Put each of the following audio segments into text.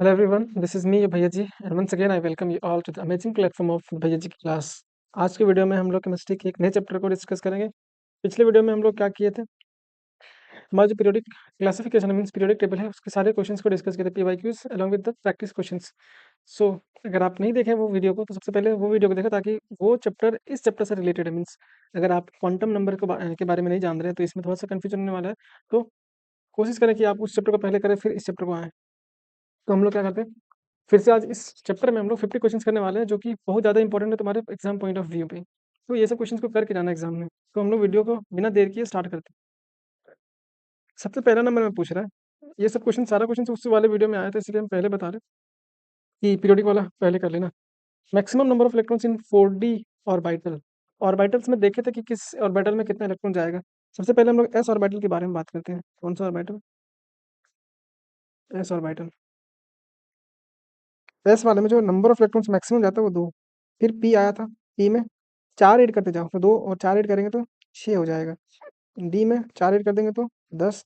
Hello everyone, this is me Bhaiya ji and once again I welcome you all to the amazing platform of भैया जी की class. आज के video में हम लोग केमिस्ट्री के एक नए चैप्टर को डिस्कस करेंगे। पिछले वीडियो में हम लोग क्या किए थे, हमारा जो periodic classification means periodic table है उसके सारे क्वेश्चंस को डिस्कस किए थे PYQs along with the practice questions. So अगर आप नहीं देखें वो वीडियो को तो सबसे पहले वो वीडियो को देखें ताकि वो चैप्टर इस चैप्टर से रिलेटेड है। मींस अगर आप क्वांटम नंबर के बारे में नहीं जान रहे हैं तो इसमें थोड़ा सा कन्फ्यूजन होने वाला है। तो कोशिश करें कि आप उस चैप्टर को पहले करें फिर इस चैप्टर को आएँ। तो हम लोग क्या करते हैं, फिर से आज इस चैप्टर में हम लोग 50 क्वेश्चंस करने वाले हैं जो कि बहुत ज़्यादा इंपॉर्टेंट है तुम्हारे एग्जाम पॉइंट ऑफ व्यू पे। तो ये सब क्वेश्चंस को करके जाना एग्जाम में। तो हम लोग वीडियो को बिना देर किए स्टार्ट करते हैं। सबसे पहला नंबर में पूछ रहा है, ये सब क्वेश्चन सारा क्वेश्चन उससे वाले वीडियो में आया था इसलिए हम पहले बता रहे हैं कि पीरियोडिक वाला पहले कर लेना। Maximum number of electrons in 4D orbital. Orbitals में देखे थे कि किस ऑर्बिटल में कितना इलेक्ट्रॉन जाएगा। सबसे पहले हम लोग एस ऑर्बिटल के बारे में बात करते हैं। कौन सा ऑर्बिटल? S orbital. एस वाले में जो नंबर ऑफ इलेक्ट्रॉन्स मैक्सिमम जाता है वो 2। फिर पी आया था, पी में 4 ऐड करते जाओ तो 2 और 4 ऐड करेंगे तो 6 हो जाएगा। डी में 4 ऐड कर देंगे तो 10।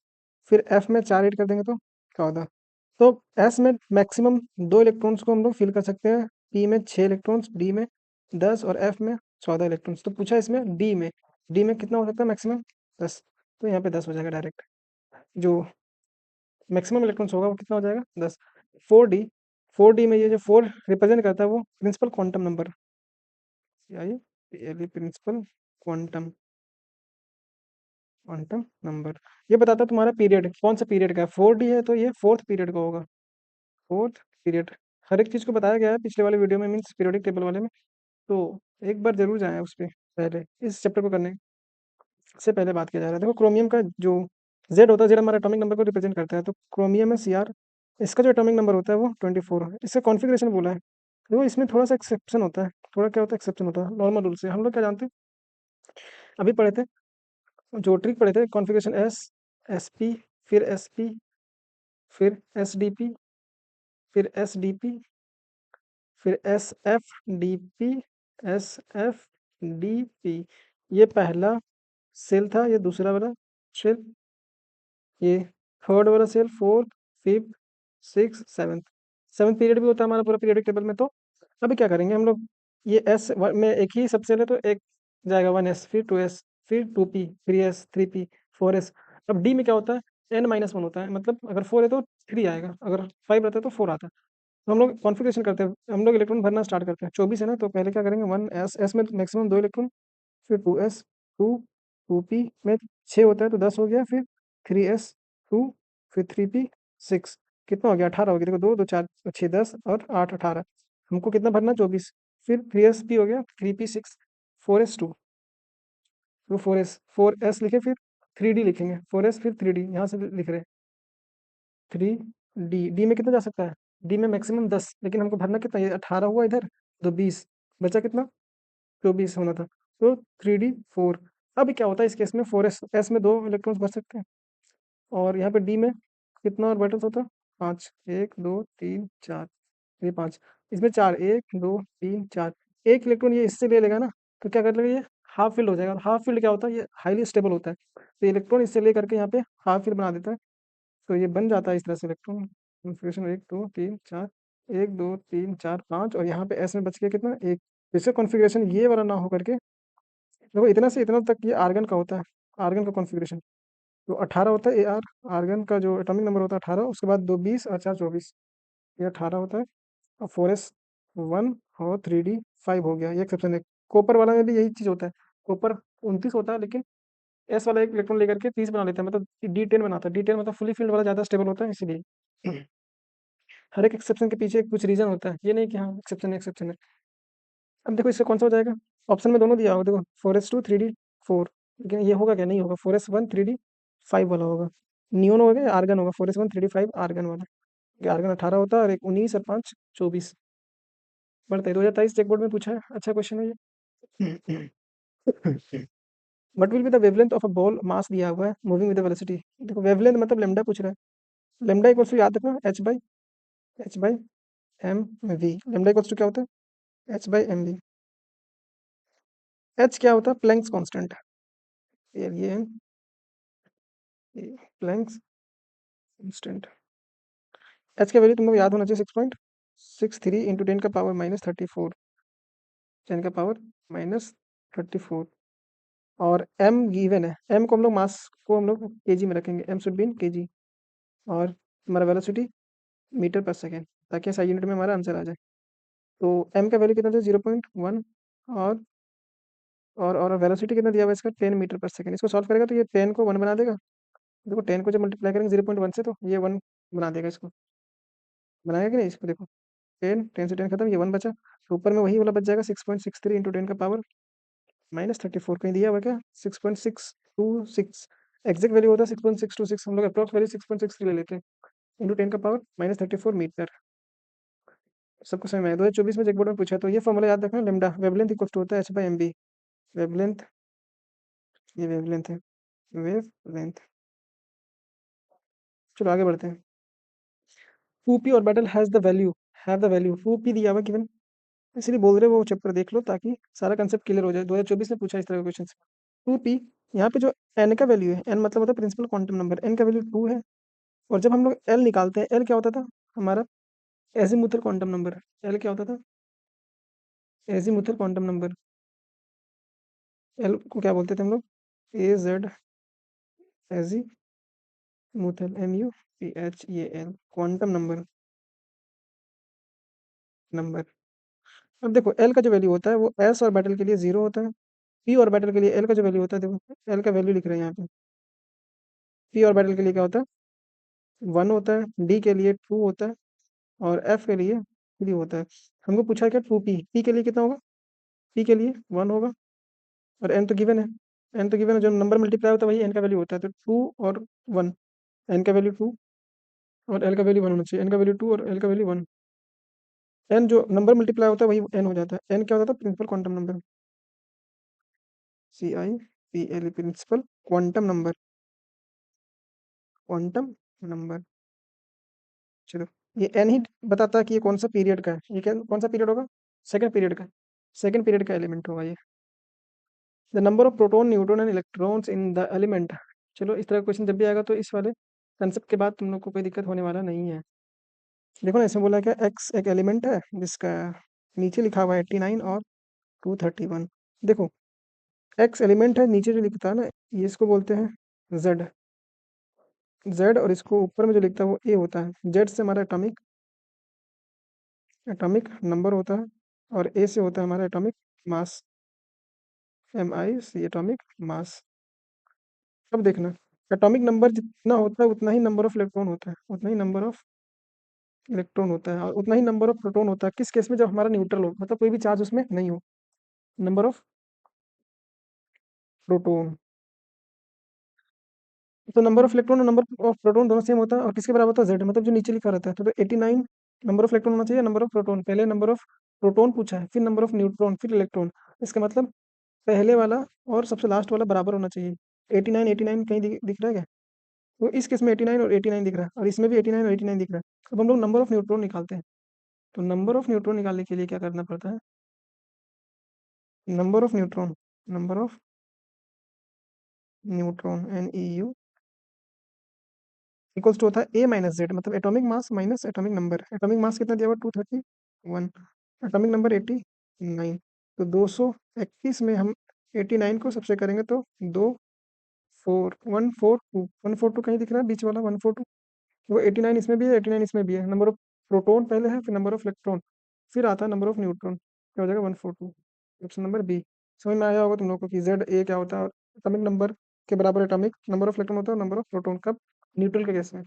फिर एफ में 4 ऐड कर देंगे तो 14। तो एस में मैक्सिमम 2 इलेक्ट्रॉन्स को हम लोग फिल कर सकते हैं। पी में 6 इलेक्ट्रॉन्स, डी में 10 और एफ में 14 इलेक्ट्रॉन्स। तो पूछा इसमें डी में कितना हो सकता है मैक्सिमम? 10। तो यहाँ पे 10 हो जाएगा डायरेक्ट। जो मैक्सिमम इलेक्ट्रॉन्स होगा वो कितना हो जाएगा? 10। 4D, 4D में ये जो 4 रिप्रेजेंट करता है वो प्रिंसिपल क्वांटम नंबर, ये प्रिंसिपल क्वांटम क्वांटम नंबर। ये बताता है तुम्हारा पीरियड कौन सा पीरियड का है। 4D है तो ये फोर्थ पीरियड का होगा। फोर्थ पीरियड हर एक चीज़ को बताया गया है पिछले वाले वीडियो में मीन्स पीरियोडिक टेबल वाले में। तो एक बार जरूर जाएं उस पर पहले इस चैप्टर को करने से पहले बात किया जा रहा है। देखो क्रोमियम का जो जेड होता है, जेड हमारा एटॉमिक नंबर को रिप्रेजेंट करता है। तो क्रोमियम में Cr, इसका जो एटॉमिक नंबर होता है वो 24 है। इसका कॉन्फ़िगरेशन बोला है। देखो इसमें थोड़ा सा एक्सेप्शन होता है। थोड़ा क्या होता है एक्सेप्शन होता है नॉर्मल रूल से। हम लोग क्या जानते हैं, अभी पढ़े थे जो ट्रिक पढ़े थे, कॉन्फ़िगरेशन SP, फिर SP, फिर SDP, फिर SDP, फिर SFDP, SFDP। ये पहला सेल था, ये दूसरा वाला सेल, ये थर्ड वाला cell, fourth, fifth, six, seventh. Seventh period भी होता है हमारा पूरा पीरियडिक टेबल में। तो अभी क्या करेंगे हम लोग, ये एस में एक ही सब सेल है तो एक जाएगा 1s, फिर 2s, फिर 2p, 3s, 3p, 4s। अब डी में क्या होता है, n-1 होता है। मतलब अगर 4 है तो 3 आएगा, अगर 5 रहता है तो 4 आता है। तो हम लोग कॉन्फ़िगरेशन करते हैं, हम लोग इलेक्ट्रॉन भरना स्टार्ट करते हैं। 24 है ना, तो पहले क्या करेंगे, 1s, एस में मैक्सिमम 2 इलेक्ट्रॉन, फिर 2s, 2, 2p में 6 होता है तो 10 हो गया, फिर 3s, 2, फिर 3p, 6। कितना हो गया? 18 हो गया। देखो 2 2 4 6 10 और 8 18। हमको कितना भरना? 24। फिर 3sp हो गया, 3p 6, 4s 2, तो 4s लिखे, फिर 3d लिखेंगे, 4s फिर 3d यहाँ से लिख रहे हैं 3d। डी में कितना जा सकता है? डी में मैक्सिमम 10, लेकिन हमको भरना कितना? ये 18 हुआ इधर, तो 20 बचा। कितना? 24 होना था। तो 3d 4। अब क्या होता है इस केस में, 4s, एस में 2 इलेक्ट्रॉन्स बच सकते हैं और यहाँ पे डी में कितना ऑर्बिटल्स होता है? 5, 1 2 3 4, ये 5, इसमें 4, 1 2 3 4। एक इलेक्ट्रॉन ये इससे ले लेगा ना, तो क्या कर लेगा, ये हाफ फील्ड हो जाएगा। हाफ फील्ड क्या होता है, ये हाईली स्टेबल होता है। तो इलेक्ट्रॉन इससे ले करके यहाँ पे हाफ फील्ड बना देता है। तो ये बन जाता है इस तरह से इलेक्ट्रॉन कॉन्फ़िगरेशन 1 2 3 4, 1 2 3 4 5, और यहाँ पे एस में बच गया कितना? 1। इससे कॉन्फ़िगरेशन ये वाला ना हो करके, देखो इतना से इतना तक ये आर्गन का होता है। आर्गन का कॉन्फ़िगरेशन तो 18 होता है Ar। आर्गन का जो एटॉमिक नंबर होता है 18, उसके बाद 2 20 और 4 24, ये 18 होता है। और 4s 1 और 3d 5 हो गया। ये एक्सेप्शन है। कॉपर वाला में भी यही चीज़ होता है। कॉपर 29 होता है, लेकिन एस वाला एक इलेक्ट्रॉन लेकर के 30 बना लेता है, मतलब D10 बनाता है। D10 मतलब फुली फील्ड वाला ज़्यादा स्टेबल होता है इसीलिए। हर एक एक्सेप्शन के पीछे कुछ रीजन होता है, ये नहीं कि हाँ एक्सेप्शन है एक्सेप्शन है। अब देखो इससे कौन सा हो जाएगा, ऑप्शन में दोनों दिया होगा। देखो 4s2 3d 4, लेकिन ये होगा क्या? नहीं होगा। 4s1 3d 5 वाला होगा। नियोन होगा या आर्गन होगा? 4s1 3d 5 आर्गन वाला। ये आर्गन 18 होता है और एक 19 और 5 24 बढ़ता है। 2023 चेक बोर्ड में पूछा है, अच्छा क्वेश्चन है ये। What will be the wavelength of a ball mass दिया हुआ है मूविंग विद द वेलोसिटी। देखो वेवलेंथ मतलब लेमडा पूछ रहा है। लेमडा इक्वल्स टू याद रखना h/m v। Lambda equals to क्या होता है? h/mv। h क्या होता है? Planck's constant. ये प्लैंक्स कांस्टेंट। एच का वैल्यू तुमको याद होना चाहिए 6.63 इंटू 10 का पावर -34, 10 का पावर -34। और m गिवन है, m को हम लोग मास को हम लोग केजी में रखेंगे, m should be in KG. और हमारा वेलोसिटी मीटर पर सेकेंड, ताकि ऐसा यूनिट में हमारा आंसर आ जाए। तो m का वैल्यू कितना था 0.1। और वेलोसिटी कितना दिया हुआ है इसका 10 मीटर पर सेकेंड। इसको सॉल्व करेगा तो ये 10 को 1 बना देगा। देखो 10 को जब मल्टीप्लाई करेंगे 0.1 से तो ये 1 बना देगा इसको। बनाएगा कि नहीं इसको? देखो 10 से 10 खत्म, ये 1 बचा। तो ऊपर में वही वाला बच जाएगा 6.63 इंटू 10 का पावर -34। कहीं दिया हुआ क्या? 6.626। एग्जैक्ट वैल्यू होता है 6.626, हम लोग अप्रॉक्स वैल्यू 6.63 ले लेते हैं। इंटू 10 का पावर -34 मीटर। सबको समझ में आया? 2024 में चेक बोर्ड में पूछा, तो ये फॉर्मूला याद रखना, लेमडा वेवलेंथ इक्वल टू होता है h/mv। वेवलेंथ, ये वेवलेंथ है, वेवलेंथ। चलो आगे बढ़ते हैं। 2p orbital has the value, have the value 2p दिया हुआ गिवन, इसलिए बोल रहे हो वो चैप्टर देख लो ताकि सारा कंसेप्ट क्लियर हो जाए। 2024 में पूछा इस तरह का क्वेश्चन। 2p, यहाँ पे जो n का वैल्यू है, n मतलब होता है प्रिंसिपल क्वांटम नंबर, n का वैल्यू 2 है। और जब हम लोग l निकालते हैं, l क्या होता था हमारा? Azimuthal quantum number. l क्या होता था? Azimuthal quantum number. l को क्या बोलते थे हम लोग? A Z azimuthal, MUTHAL quantum number. Number. अब देखो l का जो वैल्यू होता है वो s ऑर्बिटल के लिए 0 होता है। p ऑर्बिटल के लिए l का जो वैल्यू होता है, देखो l का वैल्यू लिख रहे हैं यहाँ पे। p ऑर्बिटल के लिए क्या होता है? 1 होता है, d के लिए 2 होता है, और f के लिए 3 होता है। हमको पूछा है क्या? 2p, p के लिए कितना होगा? p के लिए 1 होगा। और n तो गिवन है, n तो गिवन है, जो नंबर मल्टीप्लाई होता है वही n का वैल्यू होता है। तो 2 और 1, n का वैल्यू 2 और l का वैल्यू 1 होना चाहिए। n का वैल्यू 2 और l का वैल्यू 1। n जो नंबर मल्टीप्लाई होता है वही n हो जाता है। n क्या होता है? Principal quantum number, CIPL, principal quantum number, quantum number. चलो, ये n ही बताता है कि ये कौन सा पीरियड का है। ये क्या, कौन सा पीरियड होगा? सेकंड पीरियड का। सेकंड पीरियड का एलिमेंट होगा ये। The number of proton, neutron and electrons in the element. चलो, इस तरह का क्वेश्चन जब भी आएगा तो इस वाले कंसेप्ट के बाद तुम लोग को कोई दिक्कत होने वाला नहीं है। देखो ना, इसमें बोला क्या, एक्स एक एलिमेंट है जिसका नीचे लिखा हुआ है 89 और 231। देखो, एक्स एलिमेंट है, नीचे जो लिखता है ना, ये इसको बोलते हैं जेड। जेड, और इसको ऊपर में जो लिखता है वो ए होता है। जेड से हमारा एटॉमिक एटॉमिक नंबर होता है, और ए से होता है हमारा एटॉमिक मास, MI से एटॉमिक मास। अब देखना, एटॉमिक नंबर जितना होता है उतना ही नंबर ऑफ इलेक्ट्रॉन होता है, उतना ही नंबर ऑफ इलेक्ट्रॉन होता है, और उतना ही नंबर ऑफ प्रोटॉन होता है। किस केस में? जब हमारा न्यूट्रल हो, मतलब कोई भी चार्ज उसमें नहीं हो। नंबर ऑफ प्रोटॉन, तो नंबर ऑफ इलेक्ट्रॉन और नंबर ऑफ प्रोटॉन दोनों सेम होता है, और किसके बराबर होता है? जेड, मतलब जो नीचे लिखा रहता है। तो 89 नंबर ऑफ इलेक्ट्रॉन होना चाहिए, नंबर ऑफ प्रोटॉन। पहले नंबर ऑफ प्रोटॉन पूछा है, फिर नंबर ऑफ न्यूट्रॉन, फिर इलेक्ट्रॉन। इसका मतलब पहले वाला और सबसे लास्ट वाला बराबर होना चाहिए। 89 89 कहीं दिख रहा है क्या? तो इस केस में 89 और 89 दिख रहा है, और इसमें भी 89 और 89 दिख रहा है। अब हम लोग नंबर ऑफ न्यूट्रॉन निकालते हैं। तो नंबर ऑफ न्यूट्रॉन निकालने के लिए क्या करना पड़ता है? Number of neutron, number of neutron, NEU equals to होता है A माइनस जेड, मतलब atomic mass minus atomic number. Atomic mass कितना दिया हुआ? 231। एटॉमिक नंबर 89। तो 231 में हम 89 को सबसे करेंगे तो 142 142 कहीं दिख रहा है बीच वाला 142। वो 89 इसमें भी है, 89 इसमें भी है। नंबर ऑफ प्रोटॉन पहले है, फिर नंबर ऑफ इलेक्ट्रॉन, फिर आता है नंबर ऑफ न्यूट्रॉन। क्या हो जाएगा? 142। Option number B. समझ में आया होगा तुम लोग को कि जेड ए क्या होता है, और एटॉमिक नंबर के बराबर एटॉमिक नंबर ऑफ इलेक्ट्रॉन होता है, नंबर ऑफ प्रोटॉन कब? न्यूट्रल के केस में।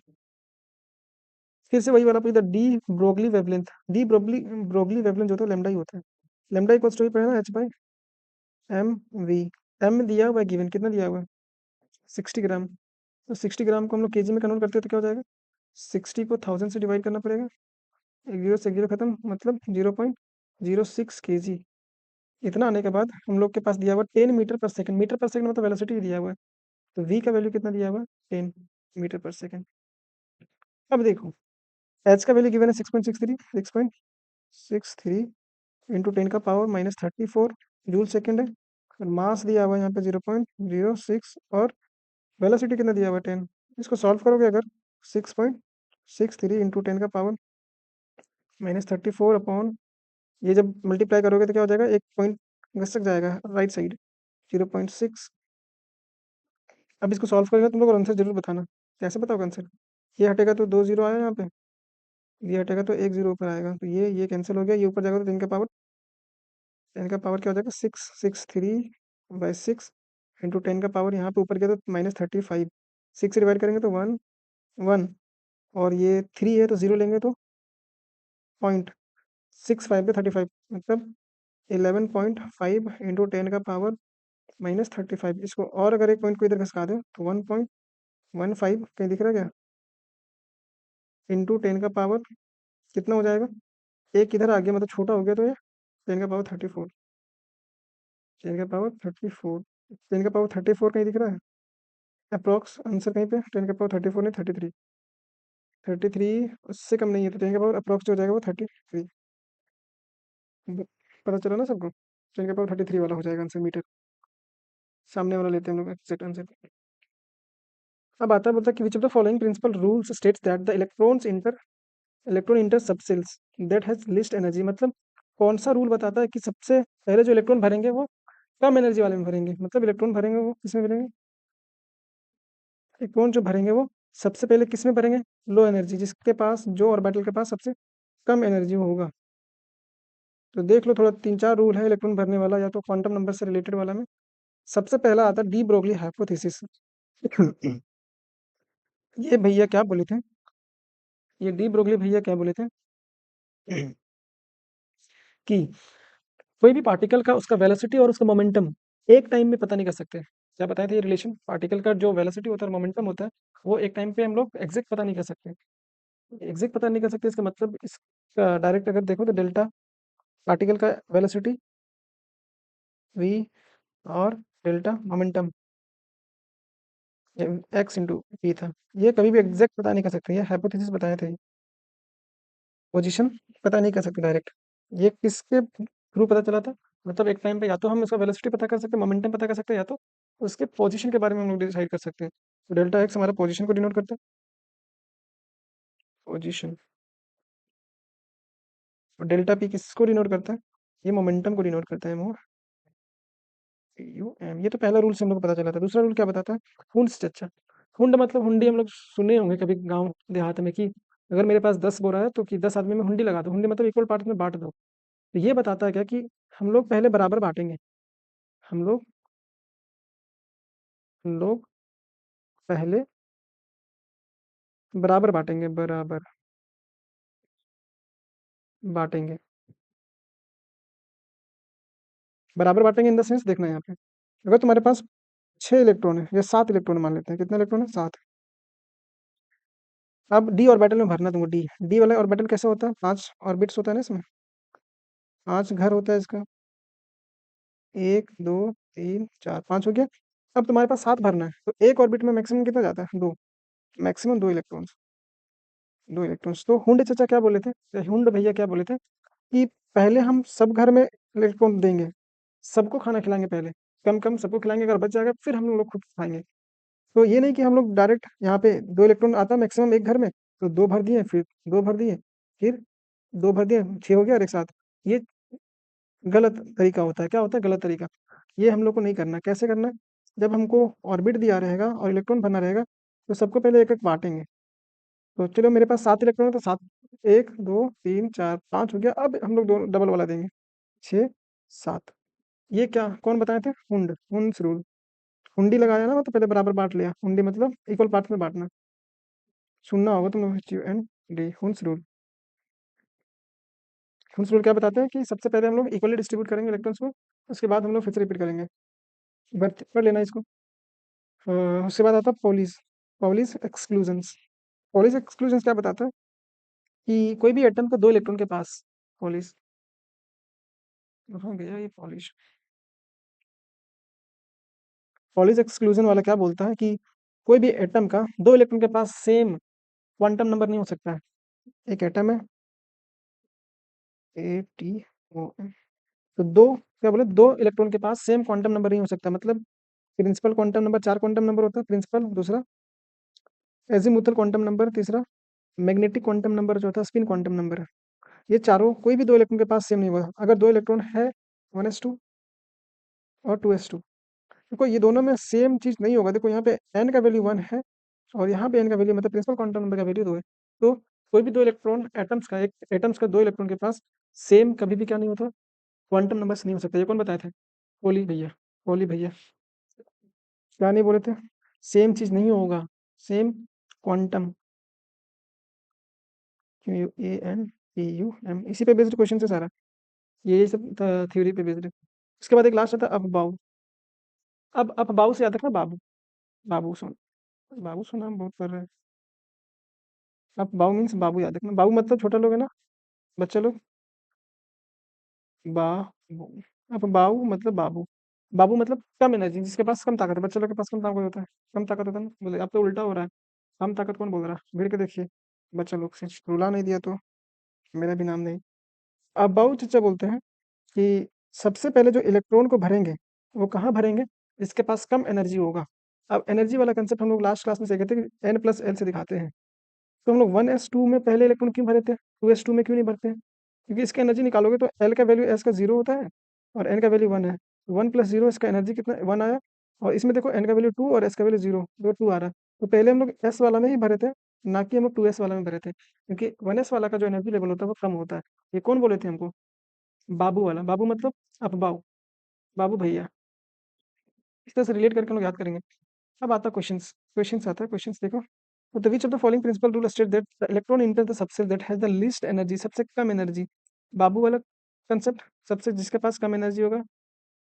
फिर से वही वाला पूछा, de Broglie wavelength. De Broglie Broglie wavelength जो होता है लेमडा ही होता है। लेमडा इक्वल्स टू ही पड़ेगा ना H/mv। एम दिया हुआ है, गिवन कितना दिया हुआ है? 60 ग्राम। तो 60 ग्राम को हम लोग केजी में कन्वर्ट करते हैं तो क्या हो जाएगा? 60 को 1000 से डिवाइड करना पड़ेगा। एक जीरो से एक जीरो खत्म, मतलब 0.06 kg। इतना आने के बाद हम लोग के पास दिया हुआ 10 मीटर पर सेकंड। मीटर पर सेकंड मतलब वेलोसिटी दिया हुआ है। तो v का वैल्यू कितना दिया हुआ है? 10 मीटर पर सेकंड। अब देखो, h का वैल्यू गिवन है 6.63 इंटू 10 का पावर -34 जूल सेकंड है। और मास दिया हुआ है यहाँ पे 0.06, और वेलोसिटी कितना दिया हुआ है? 10। इसको सॉल्व करोगे अगर, 6 3 × 10⁻, -34 ये जब मल्टीप्लाई करोगे तो क्या हो जाएगा, एक पॉइंट घसक जाएगा राइट साइड, 0.6। अब इसको सॉल्व करेगा तुम लोग, आंसर जरूर बताना। कैसे बताओगे आंसर? ये हटेगा तो 2 जीरो आया यहाँ पे, ये हटेगा तो 1 जीरो ऊपर आएगा, तो ये कैंसिल हो गया, ये ऊपर जाएगा तो 10 का पावर क्या हो जाएगा, 6 6 3/6 × 10 यहाँ पे ऊपर गया तो -35। 6 से डिवाइड करेंगे तो 1 1, और ये 3 है तो 0 लेंगे तो 0.65 पे 35, मतलब 11.5 × 10 का पावर -35। इसको और अगर एक पॉइंट को इधर घसका दो तो 1.15 कहीं दिख रहा है क्या, × 10 का पावर कितना हो जाएगा, एक इधर आ गया मतलब छोटा हो गया, तो ये 10 का पावर 34, 10 का पावर 34, 10 का पावर 34 कहीं दिख रहा है अप्रोक्स आंसर कहीं पे, 10 का पावर 34 नहीं, 33, 33 उससे कम नहीं है, तो 10 का पावर अप्रोक्स जो हो जाएगा वो 33। पता चला ना सबको, 10 का पावर 33 वाला हो जाएगा आंसर मीटर। सामने वाला लेते हैं हम लोग एग्जैक्ट आंसर। अब आता है, बोलता है कि which of the following principal rules states that the electron enter subshells that has least energy, मतलब कौन सा रूल बताता है कि सबसे पहले जो इलेक्ट्रॉन भरेंगे वो कम एनर्जी वाले में भरेंगे, मतलब इलेक्ट्रॉन भरेंगे वो किसमें भरेंगे, इलेक्ट्रॉन जो भरेंगे वो सबसे पहले किसमें भरेंगे, लो एनर्जी, जिसके पास जो ऑर्बिटल के पास सबसे कम एनर्जी होगा। तो देख लो, थोड़ा 3 4 रूल है इलेक्ट्रॉन भरने वाला, या तो क्वांटम नंबर से रिलेटेड वाला में। सबसे पहला आता है डी ब्रोगली हाइपोथेसिस। ये भैया क्या बोले थे, ये डी ब्रोगली भैया क्या बोले थे कि कोई भी पार्टिकल का उसका वेलोसिटी और उसका मोमेंटम एक टाइम में पता नहीं कर सकते। क्या बताए थे ये रिलेशन, पार्टिकल का जो वेलोसिटी होता है और मोमेंटम होता है वो एक टाइम पे हम लोग एग्जैक्ट पता नहीं कर सकते। एग्जैक्ट पता नहीं कर सकते, इसका मतलब इसका डायरेक्ट अगर देखो तो डेल्टा पार्टिकल का वेलोसिटी v और डेल्टा मोमेंटम x × p था। ये कभी भी एग्जैक्ट पता नहीं कर सकते, ये हाइपोथेसिस बताए थे। पोजीशन पता नहीं कर सकते डायरेक्ट, ये किसके थ्रू पता चला था, मतलब एक टाइम पे या तो हम उसका वेलोसिटी पता कर सकते हैं, मोमेंटम पता कर सकते हैं, या तो उसके पोजीशन के बारे में हम लोग डिसाइड कर सकते हैं। तो डेल्टा एक्स हमारा पोजीशन को डिनोट करता है, पोजीशन, और डेल्टा पी किसको डिनोट करता है, ये मोमेंटम को डिनोट करता है, यू एम। ये तो पहला रूल से हम लोग को पता चला था। दूसरा रूल क्या बताता है, हुंड स्ट्रक्चर। हुंड मतलब हुंडी, हम लोग सुने होंगे कभी गांव देहात में, कि अगर मेरे पास 10 बोरा है तो कि 10 आदमी में हुंडी लगा दो, हुंडी मतलब इक्वल पार्ट में बांट दो। तो ये बताता है क्या कि हम लोग पहले बराबर बांटेंगे, हम लोग हम लोग पहले बराबर बांटेंगे, बराबर बांटेंगे, बराबर बांटेंगे इन द सेंस, देखना है यहाँ पे, अगर तुम्हारे पास 6 इलेक्ट्रॉन है या 7 इलेक्ट्रॉन मान लेते हैं, कितने इलेक्ट्रॉन है, 7। अब डी ऑर्बिटल में भरना है तुमको, डी डी वाला ऑर्बिटल कैसे होता है, 5 ऑर्बिट्स होता है ना इसमें, 5 घर होता है इसका, 1 2 3 4 5 हो गया। अब तुम्हारे पास 7 भरना है, तो एक ऑर्बिट में मैक्सिमम कितना जाता है, 2, मैक्सिमम 2 इलेक्ट्रॉन्स, 2 इलेक्ट्रॉन्स। तो हुंड चाचा क्या बोले थे, या हुंड भैया क्या बोले थे, कि पहले हम सब घर में इलेक्ट्रॉन देंगे, सबको खाना खिलाएंगे पहले, कम कम सबको खिलाएंगे, अगर बच जाएगा फिर हम लोग खुद खाएंगे। तो ये नहीं कि हम लोग डायरेक्ट यहाँ पे 2 इलेक्ट्रॉन आता है मैक्सिमम एक घर में, तो 2 भर दिए, फिर 2 भर दिए, फिर 2 भर दिए, 6 हो गया, और एक साथ। ये गलत तरीका होता है, क्या होता है गलत तरीका, ये हम लोग को नहीं करना। कैसे करना है, जब हमको ऑर्बिट दिया रहेगा और इलेक्ट्रॉन भरना रहेगा तो सबको पहले एक एक बांटेंगे। तो चलो मेरे पास 7 इलेक्ट्रॉन है तो 7, 1 2 3 4 5 हो गया, अब हम लोग दो डबल वाला देंगे, 6 7। ये क्या कौन बताए थे, हुंड्स रूल। हुंडी लगाया ना, मतलब पहले बराबर बांट लिया, हुंडी मतलब इक्वल पार्ट्स में बांटना, सुनना होगा तुम लोग, HUND, Hund's rule. Hund's rule क्या बताते हैं कि सबसे पहले हम लोग इक्वली डिस्ट्रीब्यूट करेंगे इलेक्ट्रॉन्स को, उसके बाद हम लोग फिर से रिपीट करेंगे, बट कर लेना इसको। उसके बाद आता है पॉलिस एक्सक्लूजन्स। पॉलिस एक्सक्लूजन्स क्या बताता है कि कोई भी एटम का 2 इलेक्ट्रॉन के पास, पॉलिस, कहाँ गया ये पॉलिश, पॉलिस एक्सक्लूजन वाला क्या बोलता है कि कोई भी एटम का 2 इलेक्ट्रॉन के पास सेम क्वांटम नंबर नहीं हो सकता है। एक एटम है ATOM, तो दो, क्या बोले, 2 इलेक्ट्रॉन के पास सेम क्वांटम नंबर नहीं हो सकता, मतलब principal quantum number 4 quantum number होता है, प्रिंसिपल, दूसरा एजीमुथल क्वांटम नंबर, तीसरा मैग्नेटिक क्वांटम नंबर जो होता है स्पिन क्वांटम नंबर है। ये चारों कोई भी दो इलेक्ट्रॉन के पास सेम नहीं होगा। अगर दो इलेक्ट्रॉन है 1s2 और 2s2, देखो ये दोनों में सेम चीज़ नहीं होगा। देखो यहाँ पे n का वैल्यू 1 है और यहाँ पे n का वैल्यू मतलब प्रिंसिपल क्वांटम नंबर का वैल्यू 2 है। तो कोई भी दो इलेक्ट्रॉन एटम्स का दो इलेक्ट्रॉन के पास सेम कभी भी क्या नहीं होता, क्वांटम नंबर्स नहीं हो सकता। ये कौन बताए थे? पोली भैया। पोली भैया क्या नहीं बोले थे? सेम चीज़ नहीं होगा, same quantum. Q A N P U M, इसी पे बेस्ड क्वेश्चन है सारा। ये सब थ्योरी पे बेस्ड है। उसके बाद एक लास्ट आता है अफबाऊ। अब अफबाऊ से याद रखना बाबू। बाबू सोना, बाबू सोना हम बहुत कर रहे हैं। अफबाऊ मीन्स बाबू याद रखना। बाबू मतलब छोटा लोग है ना, बच्चा लोग। बाबू। अफबाऊ मतलब बाबू। बाबू मतलब कम एनर्जी, जिसके पास कम ताकत है। बच्चे लोग के पास कम ताकत होता है, कम ताकत होता है ना। बोले अब तो उल्टा हो रहा है। कम ताकत कौन बोल रहा है? भिड़ के देखिए बच्चा लोग से। रुला नहीं दिया तो मेरा भी नाम नहीं। अफबाऊ चचा बोलते हैं कि सबसे पहले जो इलेक्ट्रॉन को भरेंगे वो कहाँ भरेंगे? जिसके पास कम एनर्जी होगा। अब एनर्जी वाला कंसेप्ट हम लोग लास्ट क्लास में सीखे थे कि n+l से दिखाते हैं। तो हम लोग 1s2 में पहले इलेक्ट्रॉन क्यों भरे थे, 2s2 में क्यों नहीं भरते? क्योंकि इसका एनर्जी निकालोगे तो l का वैल्यू s का 0 होता है और n का वैल्यू 1 है। 1+0 इसका एनर्जी कितना 1 आया। और इसमें देखो n का वैल्यू 2 और s का वैल्यू 0, तो 2 आ रहा है। तो पहले हम लोग s वाला में ही भरे थे, ना कि हम लोग 2s वाला में भरे थे, क्योंकि 1s वाला का जो एनर्जी लेवल होता है वो कम होता है। ये कौन बोले थे हमको? बाबू वाला। बाबू मतलब अफबाऊ, बाबू भैया। इस तरह से रिलेट करके हम लोग याद करेंगे। अब आता है क्वेश्चंस। क्वेश्चंस आता है, क्वेश्चंस देखो। तो विच of the following principle rule state that the electron enter the subshell that has the least energy, सबसे कम एनर्जी। बाबू वाला कंसेप्ट, सबसे जिसके पास कम एनर्जी होगा,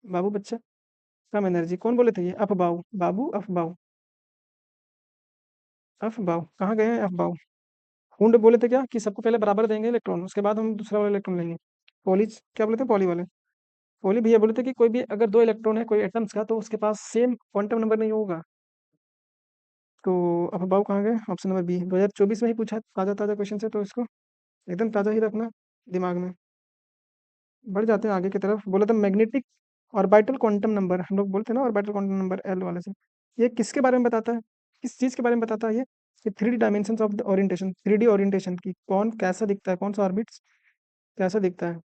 बाबू बच्चा, कम एनर्जी। कौन बोले थे ये? अफबाऊ। बाबू अफबाऊ। अफबाऊ कहाँ गए हैं अफबाऊ? हुंड बोले थे क्या कि सबको पहले बराबर देंगे इलेक्ट्रॉन, उसके बाद हम दूसरा वाला इलेक्ट्रॉन लेंगे। पॉलीज क्या बोले थे? पॉली वाले। पॉली भैया बोले थे कि कोई भी अगर दो इलेक्ट्रॉन है कोई एटम्स का, तो उसके पास सेम क्वांटम नंबर नहीं होगा। तो अफबाऊ कहाँ गए? Option number B. 2024 में ही पूछा, ताज़ा ताज़ा क्वेश्चन है, तो इसको एकदम ताज़ा ही रखना दिमाग में। बढ़ जाते हैं आगे की तरफ। बोला था मैग्नेटिक ऑर्बिटल क्वांटम नंबर, हम लोग बोलते हैं ना ऑर्बिटल क्वांटम नंबर एल वाले से। ये किसके बारे में बताता है? किस चीज़ के बारे में बताता है ये 3D dimension of the orientation, 3D orientation की। कौन कैसा दिखता है, कौन सा ऑर्बिट कैसा दिखता है,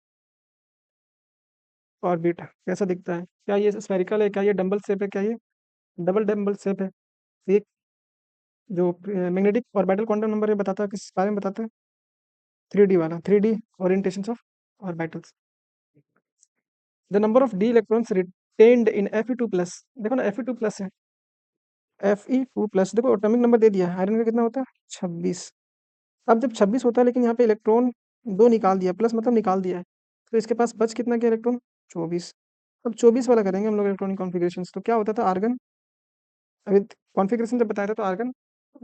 ऑर्बिट कैसा दिखता है। क्या ये स्फेरिकल है, क्या ये डंबल शेप है, क्या ये डबल डंबल शेप है? ये जो मैग्नेटिक ऑर्बिटल क्वांटम नंबर है बताता है, किस बारे में बताता है? 3D वाला, 3D orientation of orbitals. The number of D electrons retained in Fe2+, देखो ना Fe2+ है, Fe2+। देखो एटॉमिक नंबर दे दिया है, आयरन का कितना होता है? 26। अब जब 26 होता है, लेकिन यहाँ पे इलेक्ट्रॉन दो निकाल दिया, प्लस मतलब निकाल दिया है, तो इसके पास बच कितना के इलेक्ट्रॉन? 24। अब 24 वाला करेंगे हम लोग इलेक्ट्रॉनिक कॉन्फ़िगरेशन। तो क्या होता था आर्गन, अभी कॉन्फ़िगरेशन जब बताया था तो आर्गन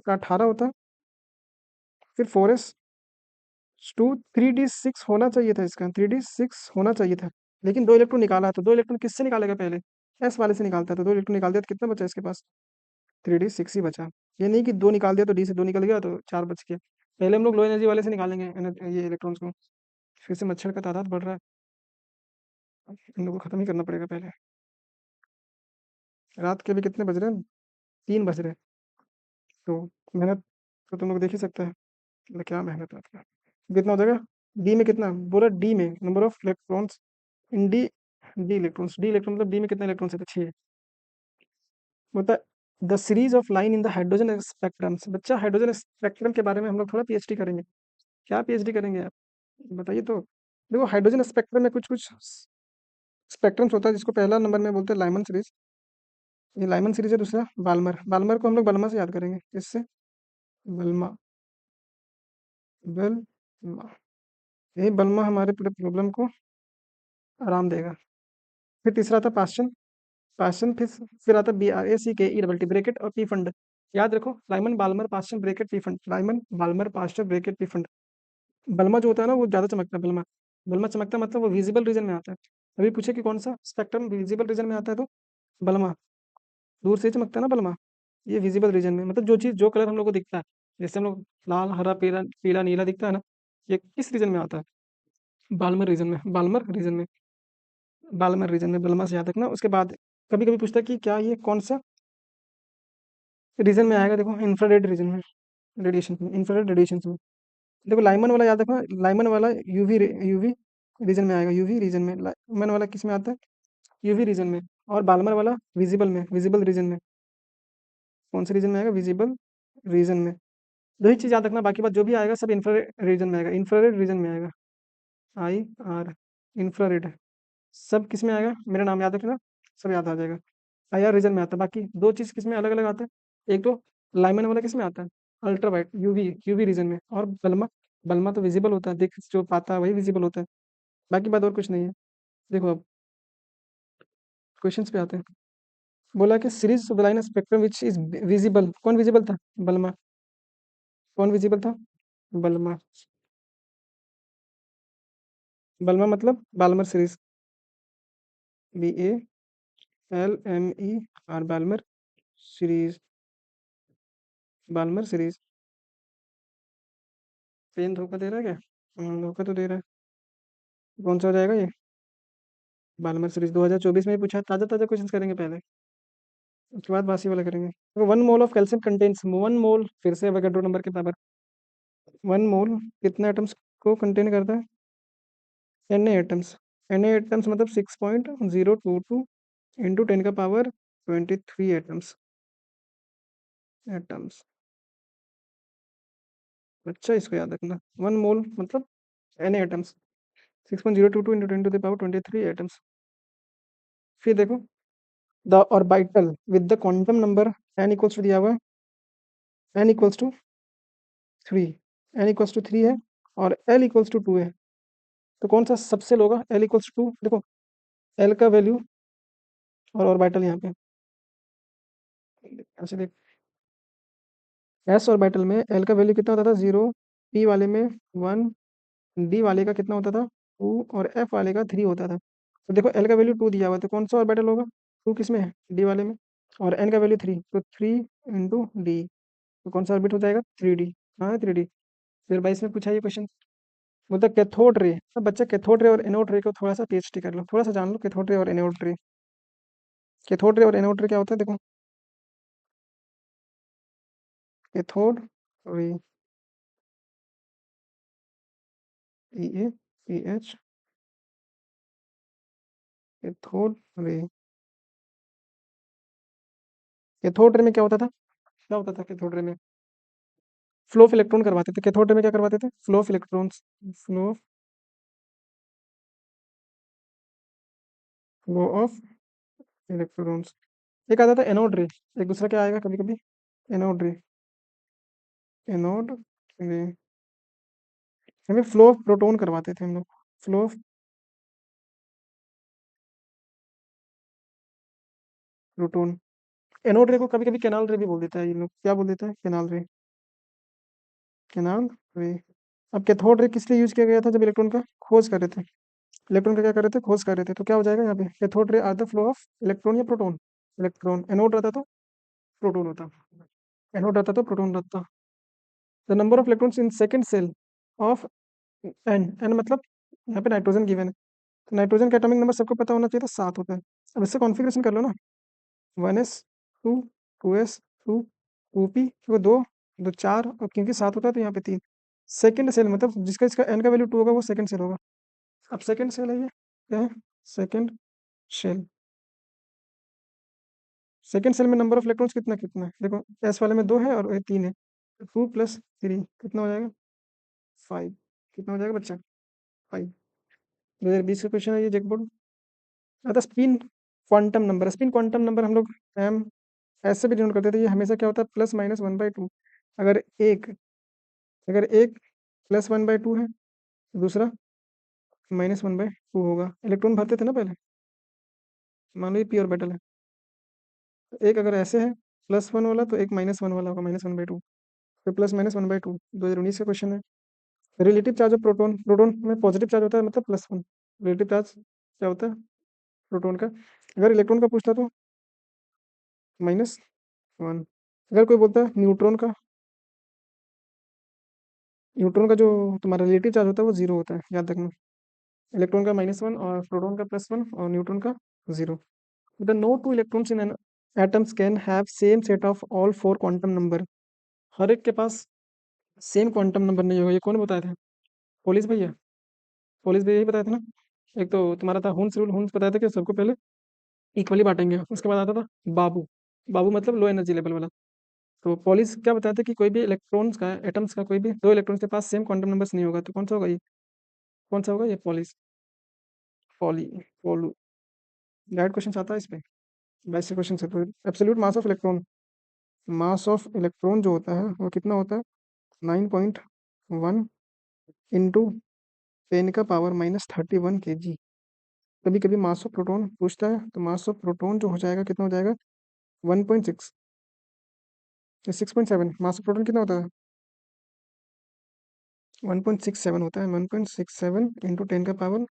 का 18 होता है, फिर 4s2 3d6 होना चाहिए था, इसका 3d6 होना चाहिए था। लेकिन दो इलेक्ट्रॉन निकाला है, तो दो इलेक्ट्रॉन किससे निकालेगा पहले? एस वाले से निकालता है। तो दो इलेक्ट्रॉन निकाल दिया तो कितना बचा इसके पास? 3d6 ही बचा। ये नहीं कि दो निकाल दिया तो डी से दो निकल गया तो चार बच गया। पहले हम लोग लो एनर्जी वाले से निकालेंगे ये इलेक्ट्रॉन्स को। फिर से मच्छर का तादाद बढ़ रहा है, इन लोगों को खत्म ही करना पड़ेगा पहले। रात के भी कितने बज रहे हैं? 3 बज रहे हैं। तो मेहनत तो तुम लोग देख ही सकते हैं, मतलब क्या मेहनत है आपका। कितना हो जाएगा? डी में कितना बोला? डी में number of electrons in D. D electron मतलब डी में कितने इलेक्ट्रॉन्स है? तो 6। बता the series of line in the hydrogen spectrums. बच्चा हाइड्रोजन स्पेक्ट्रम के बारे में हम लोग थोड़ा पीएचडी करेंगे। क्या पीएचडी करेंगे आप, बताइए तो। देखो हाइड्रोजन स्पेक्ट्रम में कुछ कुछ स्पेक्ट्रम्स होता है, जिसको पहला नंबर में बोलते हैं लाइमन सीरीज। ये लाइमन सीरीज है। दूसरा बाल्मर। बाल्मर को हम लोग बल्मा से याद करेंगे, किससे? बल्मा। बल्मा। यही बल्मा हमारे पूरे प्रॉब्लम को आराम देगा। फिर तीसरा आता पास्चन। पास्चन फिर आता BRACKE ब्रेकेट और पी फंड। याद रखो Lyman Balmer Paschen Brackett Pfund, Lyman Balmer Paschen Brackett Pfund. Balmer जो होता है ना वो ज़्यादा चमकता है। बल्मा, बल्मा चमकता है मतलब वो विजिबल रीजन में आता है। अभी पूछे कि कौन सा स्पेक्ट्रम विजिबल रीजन में आता है, तो बल्मा। दूर से ही चमकता है ना बल्मा। ये विजिबल रीजन में मतलब जो चीज़ जो कलर हम लोग को दिखता है, जैसे हम लोग लाल हरा पीला पीला नीला दिखता है ना, ये किस रीजन में आता है? बाल्मर रीजन में। बाल्मर रीजन में, बाल्मर रीजन में बल्मा से याद रखना। उसके बाद कभी कभी पूछता है कि क्या ये कौन सा रीजन में आएगा? देखो इंफ्रारेड रीजन में, रेडिएशन में, इंफ्रारेड रेडिएशन में। देखो लाइमन वाला याद रखना, लाइमन वाला यूवी रीजन में आएगा, यूवी रीजन में। लाइमन वाला किस में आता है? यूवी रीजन में। और बाल्मर वाला विजिबल में, विजिबल रीजन में। कौन से रीजन में आएगा? विजिबल रीजन में। दो ही चीज याद रखना, बाकी बात जो भी आएगा सब इंफ्रारेड रीजन में आएगा, इंफ्रारेड रीजन में आएगा। I R, infrared. सब किस में आएगा? मेरा नाम याद रखना, सब याद आ जाएगा। आई आर रीजन में आता है। बाकी दो चीज किस में अलग अलग आता है? एक तो लाइमन वाला किस में आता है? Ultra violet, UV, UV region में। और बल्मा, बल्मा तो विजिबल होता है, देख जो पाता है वही विजिबल होता है। बाकी बात और कुछ नहीं है। देखो अब क्वेश्चंस पे आते हैं। बोला कि series of the line spectrum which is visible, कौन विजिबल था? बल्मा। कौन विजिबल था? बल्मा। बल्मा मतलब Balmer series, BALMER, Balmer series, Balmer series. Pen धोखा दे रहा है क्या? धोखा तो दे रहा है। कौन सा हो जाएगा ये? बाल्मर सीरीज 2024 में ही पूछा है, ताजा ताजा क्वेश्चंस करेंगे पहले, उसके बाद बासी वाला करेंगे। तो 1 मोल ऑफ कैल्शियम कंटेन्स, 1 मोल फिर से एवोगैड्रो नंबर के बराबर। 1 मोल कितने एटम्स को कंटेन करता है? Na atoms. Na एटम्स मतलब 6.022 इंटू 10 का पावर 23 एटम्स। एटम्स, अच्छा इसको याद रखना। 1 मोल मतलब Na atoms, 6.022 into 10 to the power 23 atoms. फिर देखो, the orbital with the quantum number n दिया हुआ है, n=3, n=3 है और l=2 है। तो कौन सा सबसेल होगा? l=2। देखो l का वैल्यू और ऑर्बिटल यहाँ पे ऐसे देख, s ऑर्बिटल में l का वैल्यू कितना होता था? 0, p वाले में 1, d वाले का कितना होता था? 2 और f वाले का 3 होता था। तो देखो l का वैल्यू 2 दिया हुआ है, तो कौन सा ऑर्बिटल होगा? 2 किस में है? d वाले में। और n का वैल्यू 3, तो 3 इंटू डी, तो कौन सा ऑर्बिट हो जाएगा? 3D। हाँ 3D। फिर 22 में पूछा ये क्वेश्चन, मतलब कैथोड रे। अब बच्चा कैथोड रे और एनोड रे को थोड़ा सा PhD कर लो, थोड़ा सा जान लो कैथोड रे और एनोड रे। कैथोड रे और एनोड रे क्या होता है? देखो, cathode ray, EAPH, cathode ray. Cathode ray में क्या होता था? क्या होता था कैथोड रे में? फ्लो ऑफ इलेक्ट्रॉन करवाते थे। कैथोड रे में क्या करवाते थे? Flow of electrons, flow, flow of electrons. एक आता था एनोड रे, एक दूसरा क्या आएगा कभी कभी? एनोड रे, एनोड रे। हमें फ्लो ऑफ प्रोटॉन करवाते थे हम लोग, फ्लो ऑफ प्रोटॉन। एनोड रे को कभी कभी कैनाल रे भी बोल देता है ये लोग, क्या बोल देता है? कैनाल रे, कैनाल रे। अब कैथोड रे किस लिए यूज किया गया था? जब इलेक्ट्रॉन का खोज कर रहे थे, इलेक्ट्रॉन का क्या कर रहे थे? खोज कर रहे थे। तो क्या हो जाएगा यहाँ पे? Cathode ray are the flow of electron या प्रोटॉन? इलेक्ट्रॉन। एनोड रहता तो प्रोटॉन होता, एनोड रहता तो प्रोटॉन रहता। The number of electrons in second shell of N, N मतलब यहाँ पे नाइट्रोजन गिवन है, तो नाइट्रोजन का एटॉमिक नंबर सबको पता होना चाहिए था, 7 होता है। अब इससे कॉन्फ़िगरेशन कर लो ना, 1s2, 2s2, 2p, क्योंकि दो, दो चार, और क्योंकि 7 होता है तो यहाँ पे 3। सेकंड सेल मतलब जिसका इसका एन का वैल्यू 2 होगा वो सेकंड सेल होगा। अब सेकंड सेल है ये, क्या है? Second shell. सेकंड सेल में नंबर ऑफ इलेक्ट्रॉन्स कितना कितना है? देखो एस वाले में 2 है और ये 3 है, 2 + 3 कितना हो जाएगा? 5। कितना हो जाएगा बच्चा? 5। 2020 का क्वेश्चन है ये, जैकबोर्ड। आता spin quantum number. Spin quantum number हम लोग एम ऐसे भी डिनोट करते थे, ये हमेशा क्या होता है? +- 1/2। अगर एक, अगर एक +1/2 है, दूसरा -1/2 होगा। इलेक्ट्रॉन भरते थे ना पहले, मान लो ये पी ऑर्बिटल है, तो एक अगर ऐसे है +1 वाला, तो एक -1 वाला होगा, -1/2। फिर +- 1/2, 2019 का क्वेश्चन है। Relative charge of proton, proton में पॉजिटिव चार्ज होता है मतलब +1। रिलेटिव चार्ज क्या होता है प्रोटॉन का? अगर इलेक्ट्रॉन का पूछता तो -1। अगर कोई बोलता है न्यूट्रॉन का, न्यूट्रॉन का जो तुम्हारा रिलेटिव चार्ज होता है वो 0 होता है, याद रखना। इलेक्ट्रॉन का -1 और प्रोटॉन का +1 और न्यूट्रॉन का 0। The no two electrons in an atoms can have same set of all 4 quantum number. हर एक के पास सेम क्वांटम नंबर नहीं होगा, ये कौन बताए थे? पुलिस भैया। पुलिस भैया ही बताया था ना। एक तो तुम्हारा था हुंस रूल, हुंस बताया था कि सबको पहले इक्वली बांटेंगे, उसके बाद आता था बाबू। बाबू मतलब लो एनर्जी लेवल वाला। तो पॉलिस क्या बताया था कि कोई भी इलेक्ट्रॉन्स का, एटम्स का, कोई भी दो इलेक्ट्रॉन्स के पास सेम क्वांटम नंबर्स नहीं होगा, तो कौन सा होगा ये? कौन सा होगा ये? पॉलिस। पॉली। पोलू। डायरेक्ट क्वेश्चन आता है इस पे। वैसे क्वेश्चन से तो absolute mass of electron, mass of electron जो होता है वो कितना होता है? 9.1 इंटू 10⁻³ कभी कभी मास ऑफ प्रोटॉन पूछता है, तो मास ऑफ प्रोटॉन जो हो जाएगा कितना हो जाएगा? 1.6 या 6.7। मास ऑफ प्रोटॉन कितना होता है? 1.67 होता है। 1.67 इंटू 10⁻,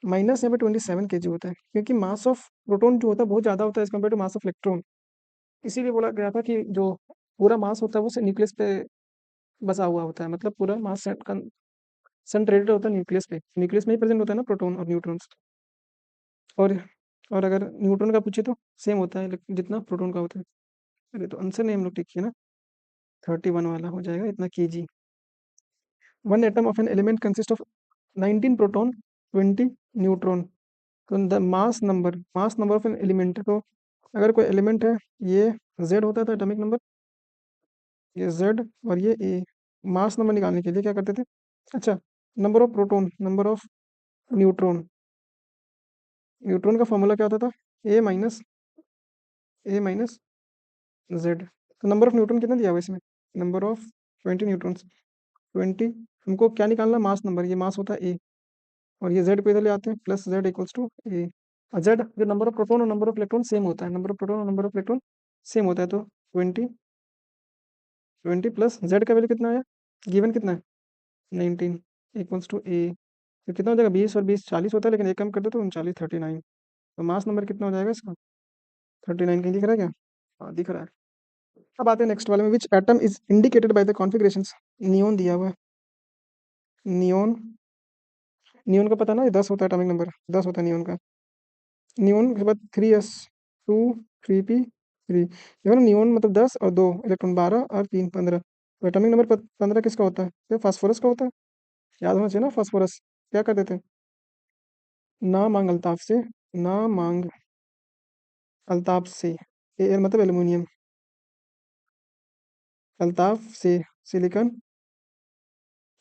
माइनस यहाँ पे 27 kg होता है, क्योंकि मास ऑफ प्रोटॉन जो होता है बहुत ज़्यादा होता है as compared to mass of electron. इसीलिए बोला गया था कि जो पूरा मास होता है वो न्यूक्लियस पे बसा हुआ होता है, मतलब पूरा मास सेंट्रेटेड होता है न्यूक्लियस पे। न्यूक्लियस में ही प्रेजेंट होता है ना प्रोटॉन और न्यूट्रॉन्स। और और अगर न्यूट्रॉन का पूछे तो सेम होता है जितना प्रोटॉन का होता है। अरे तो आंसर नहीं हम लोग टिक किए ना। 31 वाला हो जाएगा इतना kg। One atom of an element consist of 19 proton, 20 neutron. तो the mass number of an element, तो अगर कोई एलिमेंट है, ये Z होता था एटॉमिक नंबर, ये Z और ये A। मास नंबर निकालने के लिए क्या करते थे? अच्छा, number of proton, number of neutron. Neutron का फॉर्मूला क्या होता था? A minus Z। तो नंबर ऑफ न्यूट्रॉन कितना दिया हुआ है इसमें? Number of 20 neutrons. 20। हमको क्या निकालना? मास नंबर, ये मास होता है A, और ये Z को इधर ले आते हैं, plus Z equals to A। Z जो नंबर ऑफ प्रोटॉन और नंबर ऑफ इलेक्ट्रॉन सेम होता है, नंबर ऑफ प्रोटॉन और नंबर ऑफ इलेक्ट्रॉन सेम होता है, तो 20 प्लस जेड का वैल्यू कितना आया? गिवन कितना है? 19 इक्वल्स टू ए। तो कितना हो जाएगा? 20 और 20 40 होता है, लेकिन एक कम कर दो तो 39, 39। तो मास नंबर कितना हो जाएगा इसका? 39। कहीं दिख रहा है क्या? हाँ दिख रहा है। अब आते हैं नेक्स्ट वाले में, which atom is indicated by the configuration. Neon दिया हुआ है। नियोन। नियोन का पता ना, ये 10 होता है एटॉमिक नंबर, 10 होता है नियोन का। नियोन के बाद 3s2 3p3। देखो ना, नियोन मतलब 10 और 2 इलेक्ट्रॉन, 12 और 3 15। तो एटॉमिक नंबर 15 किसका होता है? ये फास्फोरस का होता है। याद होना चाहिए ना फास्फोरस। क्या करते थे? ना मांग अल्ताफ से, ना मांग अल्ताफ से, ए मतलब एल्यूमिनियम, अल्ताफ से सिलिकॉन,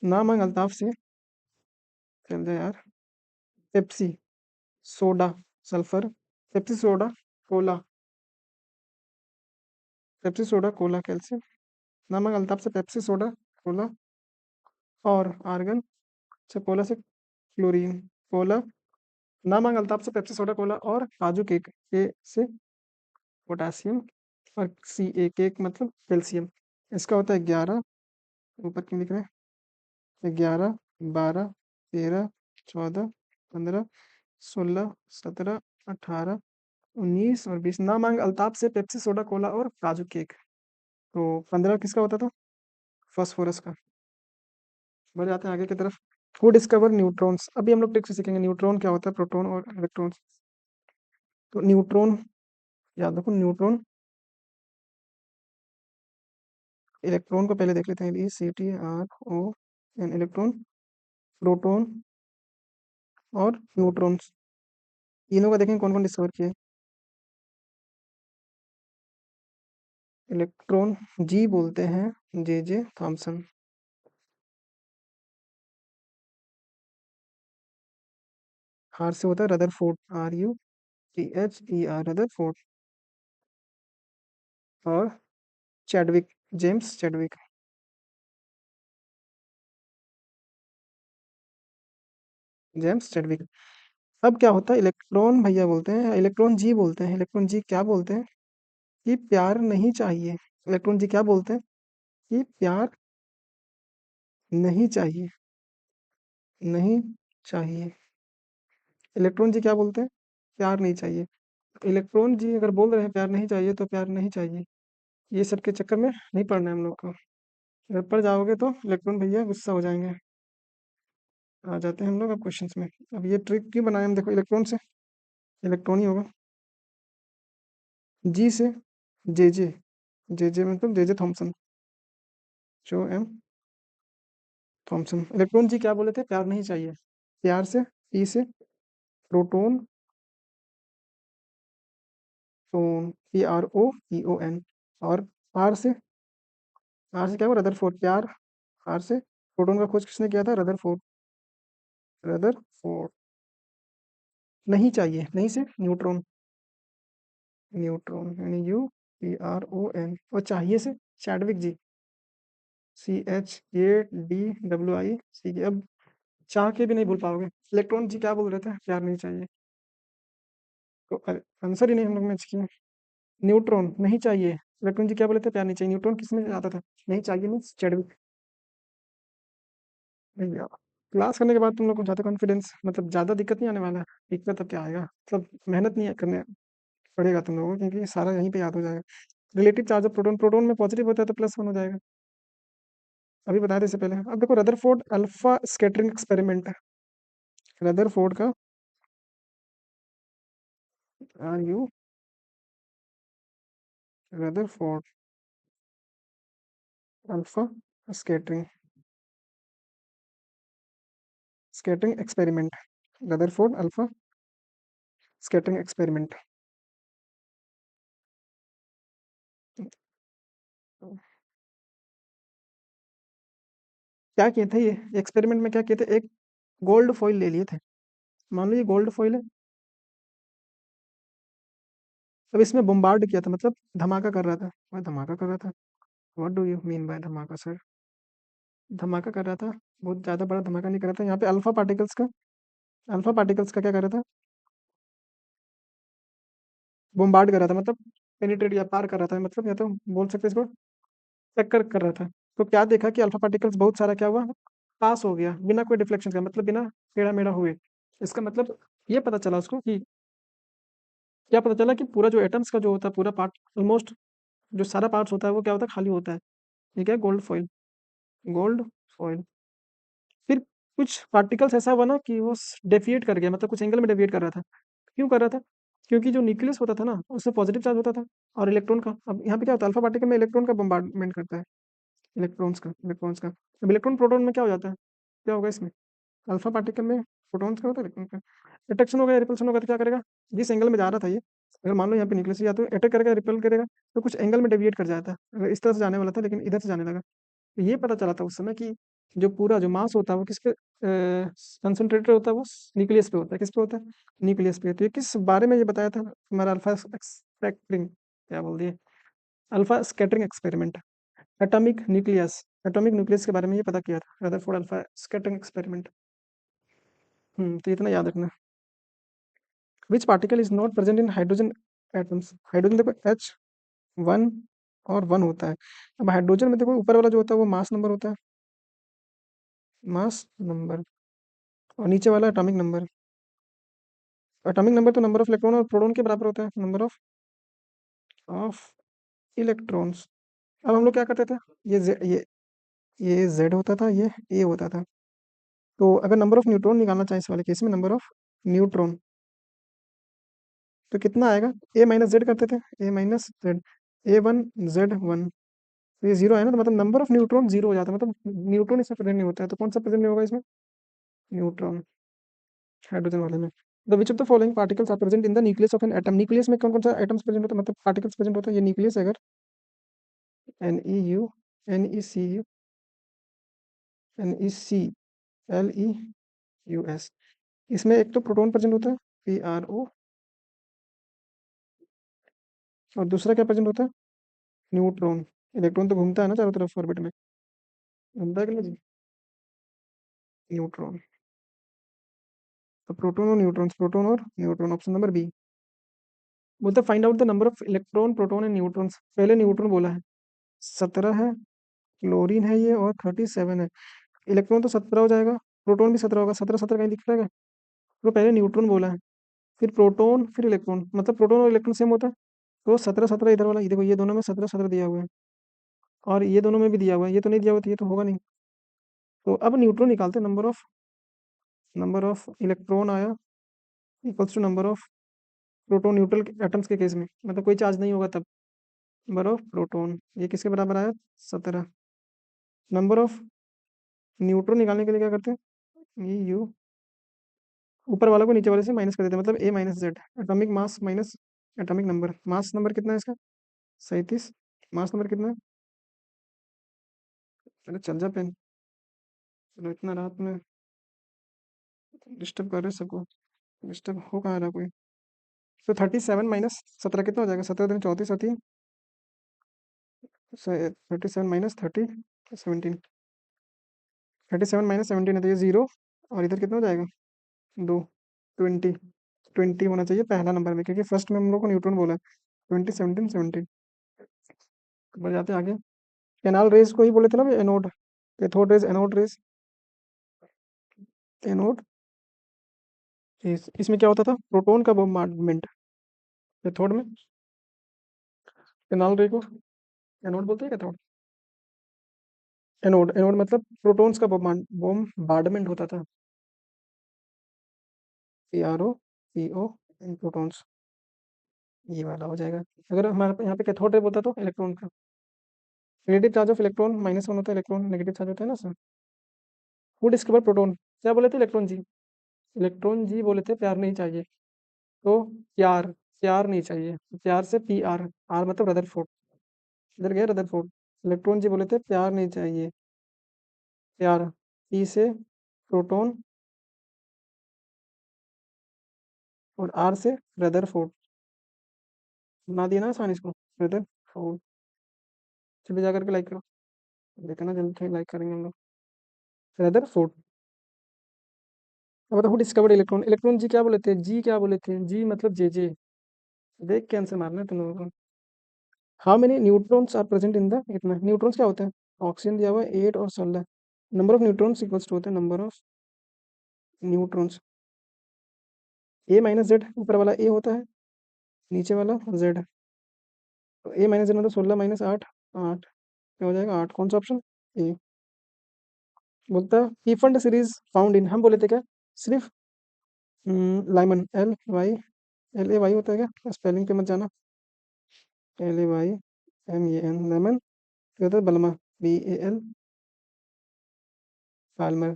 ना मांग अल्ताफ से, चल जा यार, Pepsi soda sulphur, Pepsi soda Cola, Pepsi soda Cola calcium. ना मांग अल्ताफ से पेप्सी सोडा कोला और आर्गन। अच्छा, कोला से क्लोरीन, कोला। ना मांग अल्ताफ से पेप्सी सोडा कोला और काजू केक, के से पोटासियम, और केक मतलब कैल्शियम। इसका होता है 11। ऊपर क्यों लिख रहे हैं? 11, 12, 13, 14, 15, 16, 17, 18, 19 और 20। ना मांग अल्ताफ से पेप्सी सोडा कोला और काजू केक। तो 15 किसका होता था? फास्फोरस का। बढ़ जाते हैं आगे की तरफ। Who discover neutrons. अभी हम लोग ट्रिक से सीखेंगे न्यूट्रॉन क्या होता है, प्रोटॉन और इलेक्ट्रॉन। तो न्यूट्रॉन, याद रखो न्यूट्रॉन। इलेक्ट्रॉन को पहले देख लेते हैं, ECTRON इलेक्ट्रॉन, प्रोटॉन और न्यूट्रॉन्स। तीनों का देखें कौन कौन डिस्कवर किया है। इलेक्ट्रॉन जी बोलते हैं जे थॉमसन। आर से होता है रदरफोर्ड, RUTHER रदरफोर्ड। और Chadwick, James Chadwick. James Chadwick. अब क्या होता है? इलेक्ट्रॉन भैया बोलते हैं, इलेक्ट्रॉन जी बोलते हैं, इलेक्ट्रॉन जी क्या बोलते हैं? कि प्यार नहीं चाहिए। इलेक्ट्रॉन जी क्या बोलते हैं? कि प्यार नहीं चाहिए, नहीं चाहिए। इलेक्ट्रॉन जी क्या बोलते हैं? प्यार नहीं चाहिए। इलेक्ट्रॉन जी अगर बोल रहे हैं प्यार नहीं चाहिए, तो प्यार नहीं चाहिए। ये सब के चक्कर में नहीं पड़ना है हम लोग को। अगर पड़ जाओगे तो इलेक्ट्रॉन भैया गुस्सा हो जाएंगे। आ जाते हैं हम लोग अब क्वेश्चंस में। अब ये ट्रिक क्यों बनाए हम? देखो इलेक्ट्रॉन से इलेक्ट्रॉन ही होगा। जी से जे जे, जे जे मतलब जे जे थॉमसन, जो एम थॉमसन। इलेक्ट्रॉन जी क्या बोले थे, प्यार नहीं चाहिए। प्यार से, पी से प्रोटोन, टोन, PROTON। और आर से, आर से क्या हुआ, रदरफोर्ड, प्यार। आर से प्रोटोन का खोज किसने किया था, रदरफोर्ड। रदरफोर्ड। नहीं चाहिए, नहीं से न्यूट्रॉन, न्यूट्रॉन यानी UTRON। और चाहिए से चैडविक जी, CHADWIC। अब चाह के भी नहीं भूल पाओगे। इलेक्ट्रॉन जी क्या बोल रहे थे, प्यार नहीं चाहिए। तो आंसर ही नहीं हम लोग मैच किए। न्यूट्रॉन नहीं चाहिए, इलेक्ट्रॉन जी क्या बोले थे, प्यार नहीं चाहिए। न्यूट्रॉन किस में आता था, नहीं चाहिए मीन्स चैडविक। भैया क्लास करने के बाद तुम लोग को ज़्यादा कॉन्फिडेंस, मतलब ज़्यादा दिक्कत नहीं आने वाला है। दिक्कत अब क्या आएगा, मतलब मेहनत नहीं करने पड़ेगा तुम लोगों को, क्योंकि सारा यहीं पे याद हो जाएगा। Relative charge of proton, proton में पॉजिटिव होता है तो +1 हो जाएगा। अभी बताया था इससे पहले। अब देखो रदरफोर्ड अल्फा स्कैटरिंग एक्सपेरिमेंट है। रदरफोर्ड का RU, Rutherford alpha scattering, scattering experiment. Rutherford alpha scattering experiment. क्या किए थे ये एक्सपेरिमेंट में, क्या किए थे, एक गोल्ड फॉइल ले लिए थे। मान लो ये गोल्ड फॉइल है। अब इसमें बम्बार्ड किया था, मतलब धमाका कर रहा था, वह धमाका कर रहा था। What do you mean by धमाका सर। धमाका कर रहा था, बहुत ज़्यादा बड़ा धमाका नहीं कर रहा था। यहाँ पे अल्फा पार्टिकल्स का क्या कर रहा था, बम्बार्ड कर रहा था, मतलब पेनिट्रेट या पार कर रहा था, मतलब या तो बोल सकते हैं इसको टक्कर कर रहा था। तो क्या देखा कि अल्फा पार्टिकल्स बहुत सारा क्या हुआ, पास हो गया बिना कोई डिफ्लेक्शन का, मतलब बिना टेढ़ा मेढ़ा हुए। इसका मतलब ये पता चला उसको कि, क्या पता चला कि पूरा जो एटम्स का जो होता है पूरा पार्ट, ऑलमोस्ट जो सारा पार्ट्स होता है वो क्या होता है, खाली होता है। ये क्या है, गोल्ड फॉइल, गोल्ड फॉइल। फिर कुछ पार्टिकल्स ऐसा बना कि वो डेफिएट कर गया, मतलब कुछ एंगल में डेविएट कर रहा था। क्यों कर रहा था, क्योंकि जो न्यूक्लियस होता था ना उसमें पॉजिटिव चार्ज होता था, और इलेक्ट्रॉन का, अब यहाँ पे क्या होता है, अल्फा पार्टिकल में इलेक्ट्रॉन का बम्बार्डमेंट करता है। इलेक्ट्रॉन्स का अब इलेक्ट्रॉन प्रोटॉन में क्या हो जाता है, क्या होगा इसमें, अल्फा पार्टिकल में प्रोटॉन्स का होता है, इलेक्ट्रॉन का अट्रैक्शन होगा, रिपल्शन होगा, तो क्या करेगा, जिस एंगल में जा रहा था ये, अगर मान लो यहाँ पे न्यूक्लियस या तो अटैक करेगा, रिपेल करेगा, तो कुछ एंगल में डेविएट कर जाता है। अगर इस तरह से जाने वाला था लेकिन इधर से जाने लगा। तो ये पता चला था उस समय कि जो पूरा जो मास होता है वो किस पे कंसंट्रेटेड होता है, वो न्यूक्लियस पे होता है। किस पे होता है, न्यूक्लियस पे। तो ये किस बारे में ये बताया था हमारा, अल्फा स्कैटरिंग, क्या बोल दिए, alpha scattering experiment. Atomic nucleus के बारे में ये पता किया था, रदरफोर्ड अल्फा स्कैटरिंग एक्सपेरिमेंट। तो इतना याद रखना। Which particle is not present in hydrogen atoms. Hydrogen देखो H1 और 1 होता है। अब हाइड्रोजन में देखो ऊपर वाला जो होता है वो मास नंबर होता है, मास नंबर। और नीचे वाला एटॉमिक नंबर। एटॉमिक नंबर तो नंबर ऑफ इलेक्ट्रॉन और प्रोटॉन के बराबर होता है, नंबर ऑफ इलेक्ट्रॉन्स। अब हम लोग क्या करते थे, ये ये Z होता था, ये A होता था। तो अगर नंबर ऑफ न्यूट्रॉन निकालना चाहे इस वाले केस में, नंबर ऑफ न्यूट्रॉन, तो कितना आएगा, A-Z करते थे, A-Z, A1 Z1। तो ये जीरो है ना, तो मतलब नंबर ऑफ न्यूट्रॉन जीरो हो जाता है, मतलब न्यूट्रॉन इसमें प्रेजेंट नहीं होता है। तो कौन सा प्रेजेंट नहीं होगा इसमें, न्यूट्रॉन, हाइड्रोजन वाले में। The which of the following particles are present in the nucleus of an atom. Nucleus में कौन कौन सा एटम्स प्रेजेंट होता है, मतलब पार्टिकल्स प्रेजेंट होता है। ये न्यूक्लियस है अगर, NEU, NECU, NECLEUS। इसमें एक तो प्रोटॉन प्रेजेंट होता है, PRO। और दूसरा क्या प्रेजेंट होता है, न्यूट्रॉन। इलेक्ट्रॉन तो घूमता है ना चारों तरफ ऑर्बिट में, घूमता है कि नहीं, न्यूट्रॉन। तो प्रोटॉन और न्यूट्रॉन, प्रोटॉन और न्यूट्रॉन, ऑप्शन नंबर बी। बोलते find out the number of electron, proton and neutrons. पहले न्यूट्रॉन बोला है, 17 है, क्लोरीन है ये, और 37 है। इलेक्ट्रॉन तो 17 हो जाएगा, प्रोटॉन भी 17 होगा, 17 17 कहीं दिख रहेगा। तो पहले न्यूट्रॉन बोला है, फिर प्रोटॉन, फिर इलेक्ट्रॉन, मतलब प्रोटॉन और इलेक्ट्रॉन सेम होता है। तो 17 17 इधर वाला, ये देखो ये दोनों में 17 17 दिया हुआ है, और ये दोनों में भी दिया हुआ है, ये तो नहीं दिया हुआ, तो ये तो होगा नहीं। तो अब न्यूट्रॉन निकालते हैं। नंबर ऑफ इलेक्ट्रॉन आया equals to number of proton, neutral atoms के केस में, मतलब कोई चार्ज नहीं होगा तब। नंबर ऑफ प्रोटॉन ये किसके बराबर आया, 17। नंबर ऑफ न्यूट्रॉन निकालने के लिए क्या करते हैं, ई यू, ऊपर वाला को नीचे वाले से माइनस कर देते हैं, मतलब A minus Z. Atomic mass minus atomic number, mass number कितना है इसका, 37। मास नंबर कितना है, अरे चल जा पेन, चलो इतना रात में डिस्टर्ब कर रहे सबको, डिस्टर्ब हो कहाँ रहा कोई। तो 37 - 17 कितना हो जाएगा, 17 × 3 = 34 होती है। 37 - 30 = 17, 37 - 17 है तो ये 0, और इधर कितना हो जाएगा, 2, 20। 20 होना चाहिए पहला नंबर में, क्योंकि फर्स्ट में हम लोग को न्यूट्रॉन बोला है। 20 17 17 बढ़ जाते हैं आगे। कैनाल रेज को ही बोले थे ना anode, cathode rays anode rays. Anode इसमें क्या होता था, प्रोटॉन का बोmbardment। कैथोड में कैनाल रे को एनोड बोलते हैं, कैथोड। एनोड एनोड मतलब प्रोटॉन्स का बोmbardment होता था, PRO इन प्रोटॉन्स, ये वाला हो जाएगा। अगर हमारे यहाँ पे कैथोड रे बोलता तो इलेक्ट्रॉन का नेगेटिव चार्ज ऑफ इलेक्ट्रॉन -1 होता है, इलेक्ट्रॉन नेगेटिव चार्ज होता है ना सर। वो डिस्कवर प्रोटॉन क्या बोले थे, इलेक्ट्रॉन जी, इलेक्ट्रॉन जी बोले थे प्यार नहीं चाहिए, तो प्यार, प्यार नहीं चाहिए, प्यार से PR, आर मतलब रदरफोर्ड, इधर गया रदरफोर्ड। इलेक्ट्रॉन जी बोले थे प्यार नहीं चाहिए, प्यार, P से प्रोटॉन, और R से रदरफोर्ड। बना दिया ना आसान इसको, रदरफोर्ड। चलिए जा करके लाइक करो, देखना जल्दी से लाइक करेंगे हम लोग। रदरफोर्ड। अब बताओ डिस्कवर्ड इलेक्ट्रॉन, इलेक्ट्रॉन जी क्या बोले थे, जी क्या बोले थे, जी मतलब जे। देख के आंसर मारना है तुम लोगों को। How many neutrons are present in the, इतना न्यूट्रॉन्स क्या होते हैं, ऑक्सीजन दिया हुआ है 8 और 16। Number of neutrons equals to होते हैं number of neutrons. A minus Z, ऊपर वाला ए होता है, नीचे वाला जेड, तो ए माइनस जेड मतलब 16 - 8, 8 क्या हो जाएगा, 8। कौन सा ऑप्शन, ए। बोलता है पीफंड सीरीज फाउंड इन, हम बोले थे क्या, सिर्फ लाइमन, LAY होता है क्या, स्पेलिंग पे मत जाना, LAYMAN लेमन, क्या होता है बल्मा, BAL पाल्मर।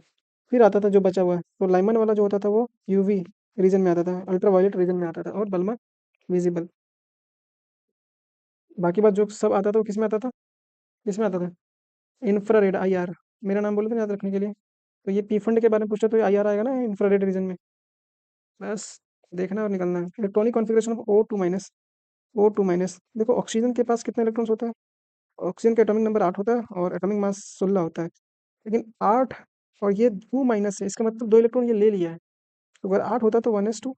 फिर आता था जो बचा हुआ है, तो लाइमन वाला जो होता था वो UV रीजन में आता था, अल्ट्रावायलेट रीजन में आता था, और बल्मा विजिबल। बाकी बात जो सब आता था वो किस में आता था, किस में आता था, इंफ्रारेड, IR। मेरा नाम बोले थे ना याद रखने के लिए, तो ये पी फंड के बारे में पूछा तो IR आएगा ना, इंफ्रारेड रीजन में। बस देखना और निकलना है। Electronic configuration of O2 - O2 - देखो ऑक्सीजन के पास कितने इलेक्ट्रॉन्स होता है, ऑक्सीजन का एटॉमिक नंबर 8 होता है और एटॉमिक मास 16 होता है, लेकिन 8 और ये 2 - है, इसका मतलब 2 इलेक्ट्रॉन ये ले लिया है। तो अगर 8 होता तो 1s2,